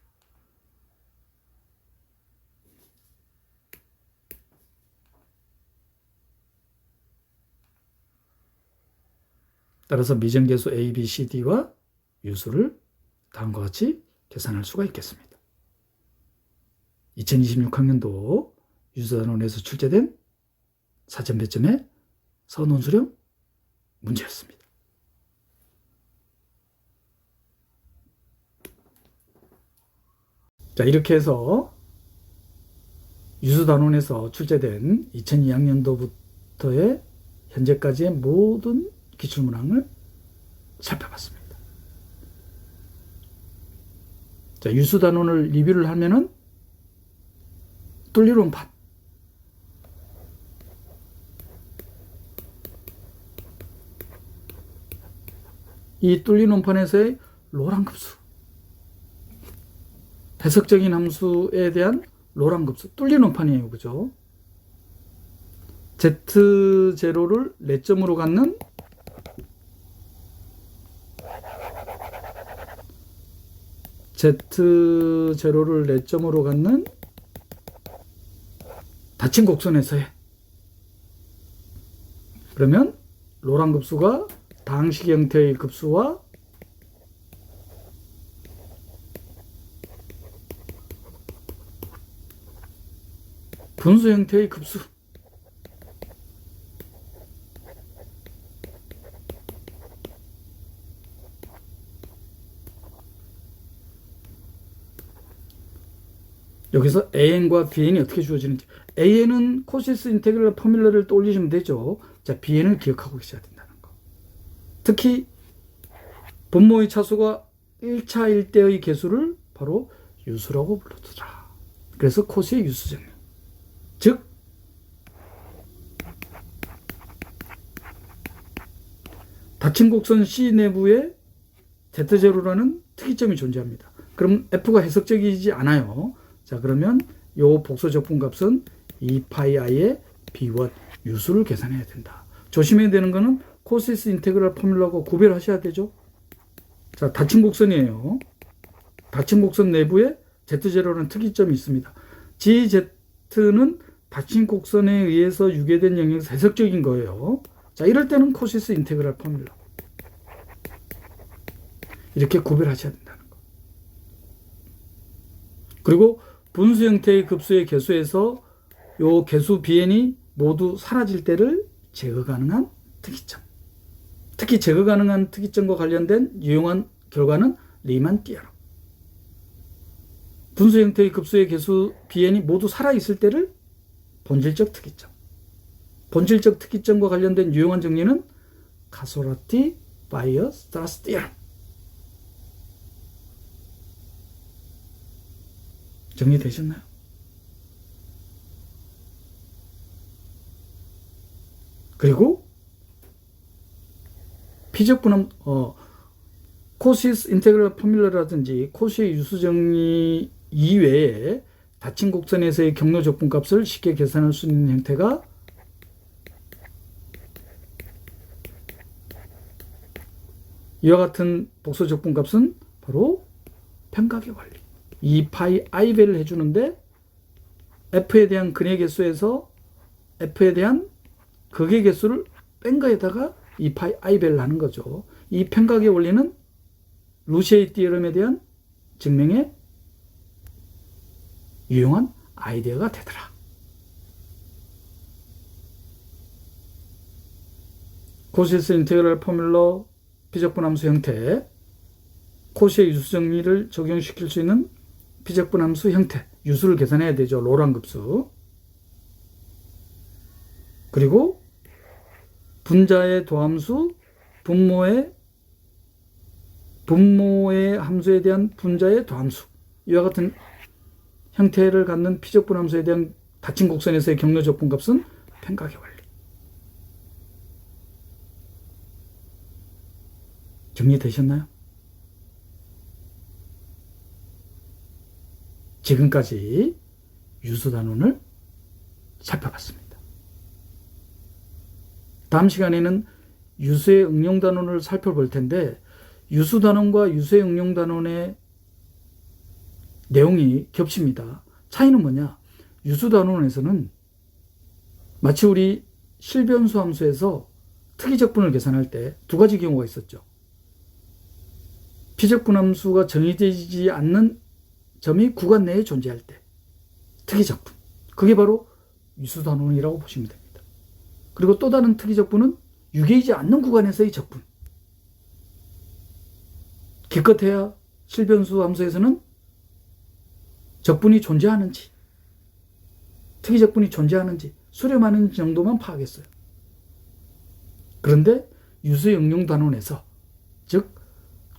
따라서 미정계수 A, B, C, D와 유수를 다음과 같이 계산할 수가 있겠습니다. 2026학년도 유수단원에서 출제된 사전 배점의 서논수령 문제였습니다. 자, 이렇게 해서 유수단원에서 출제된 2002학년도부터의 현재까지의 모든 기출문항을 살펴봤습니다. 자, 유수단원을 리뷰를 하면은 뚫린 원판, 이 뚫린 원판에서의 로랑급수, 해석적인 함수에 대한 로랑급수, 뚫린 원판이에요. 그죠? Z0를 4점으로 갖는 Z0를 4점으로 갖는 닫힌 곡선에서의, 그러면 로랑 급수가 다항식 형태의 급수와 분수 형태의 급수, 여기서 AN과 BN이 어떻게 주어지는지, AN은 코시스 인테그럴 포뮬러를 떠올리시면 되죠. 자, BN을 기억하고 있어야 된다는 거. 특히 분모의 차수가 1차 1대의 개수를 바로 유수라고 불러두라. 그래서 코시의 유수정리. 즉 닫힌 곡선 C 내부에 Z0라는 특이점이 존재합니다. 그럼 F가 해석적이지 않아요. 자, 그러면 요 복소 적분값은 2파이i의 B와 유수를 계산해야 된다. 조심해야 되는 거는 코시스 인테그럴 포뮬러하고 구별하셔야 되죠. 자, 닫힌 곡선이에요. 닫힌 곡선 내부에 Z0라는 특이점이 있습니다. GZ는 닫힌 곡선에 의해서 유계된 영역에서 해석적인 거예요. 자, 이럴 때는 코시스 인테그럴 포뮬러. 이렇게 구별하셔야 된다는 거. 그리고 분수 형태의 급수의 개수에서 요 개수 BN이 모두 사라질 때를 제거 가능한 특이점. 특히 제거 가능한 특이점과 관련된 유용한 결과는 리만 띠아름. 분수 형태의 급수의 개수 BN이 모두 살아있을 때를 본질적 특이점. 본질적 특이점과 관련된 유용한 정리는 카소라티 바이어 스트라스 띠아름. 정리되셨나요? 그리고 피적분함 코시스 인테그럴 포뮬러라든지 코시의 유수정리 이외에 닫힌 곡선에서의 경로 적분값을 쉽게 계산할 수 있는 형태가 이와 같은 복소 적분값은 바로 평가계 원리. 이 파이 i배를 해주는데 f에 대한 근의 개수에서 f에 대한 극의 개수를 뺀 거에다가 이 파이 i배를 하는 거죠. 이 평가계 원리는 루시의 띠어럼에 대한 증명에 유용한 아이디어가 되더라. 코시스 인테그럴 포뮬러 피적분함수 형태, 코시의 유수 정리를 적용시킬 수 있는 피적분함수 형태, 유수를 계산해야 되죠. 로랑급수. 그리고 분자의 도함수, 분모의 함수에 대한 분자의 도함수, 이와 같은 형태를 갖는 피적분함수에 대한 닫힌 곡선에서의 경로 적분값은 평가계 원리. 정리되셨나요? 지금까지 유수단원을 살펴봤습니다. 다음 시간에는 유수의 응용단원을 살펴볼 텐데 유수단원과 유수의 응용단원의 내용이 겹칩니다. 차이는 뭐냐? 유수단원에서는 마치 우리 실변수 함수에서 특이적분을 계산할 때 두 가지 경우가 있었죠. 피적분함수가 정의되지 않는 점이 구간 내에 존재할 때 특이적분, 그게 바로 유수단원이라고 보시면 됩니다. 그리고 또 다른 특이적분은 유계이지 않는 구간에서의 적분. 기껏해야 실변수 함수에서는 적분이 존재하는지, 특이적분이 존재하는지 수렴하는 정도만 파악했어요. 그런데 유수의 응용단원에서, 즉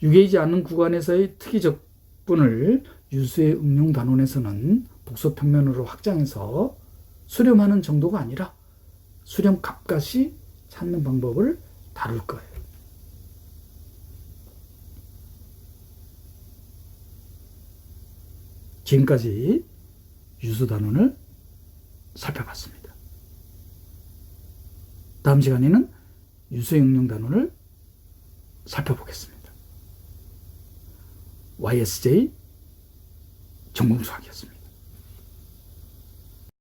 유계이지 않는 구간에서의 특이적분을 유수의 응용단원에서는 복소평면으로 확장해서 수렴하는 정도가 아니라 수렴 값까지 찾는 방법을 다룰 거예요. 지금까지 유수단원을 살펴봤습니다. 다음 시간에는 유수의 응용단원을 살펴보겠습니다. YSJ 전공수학이었습니다.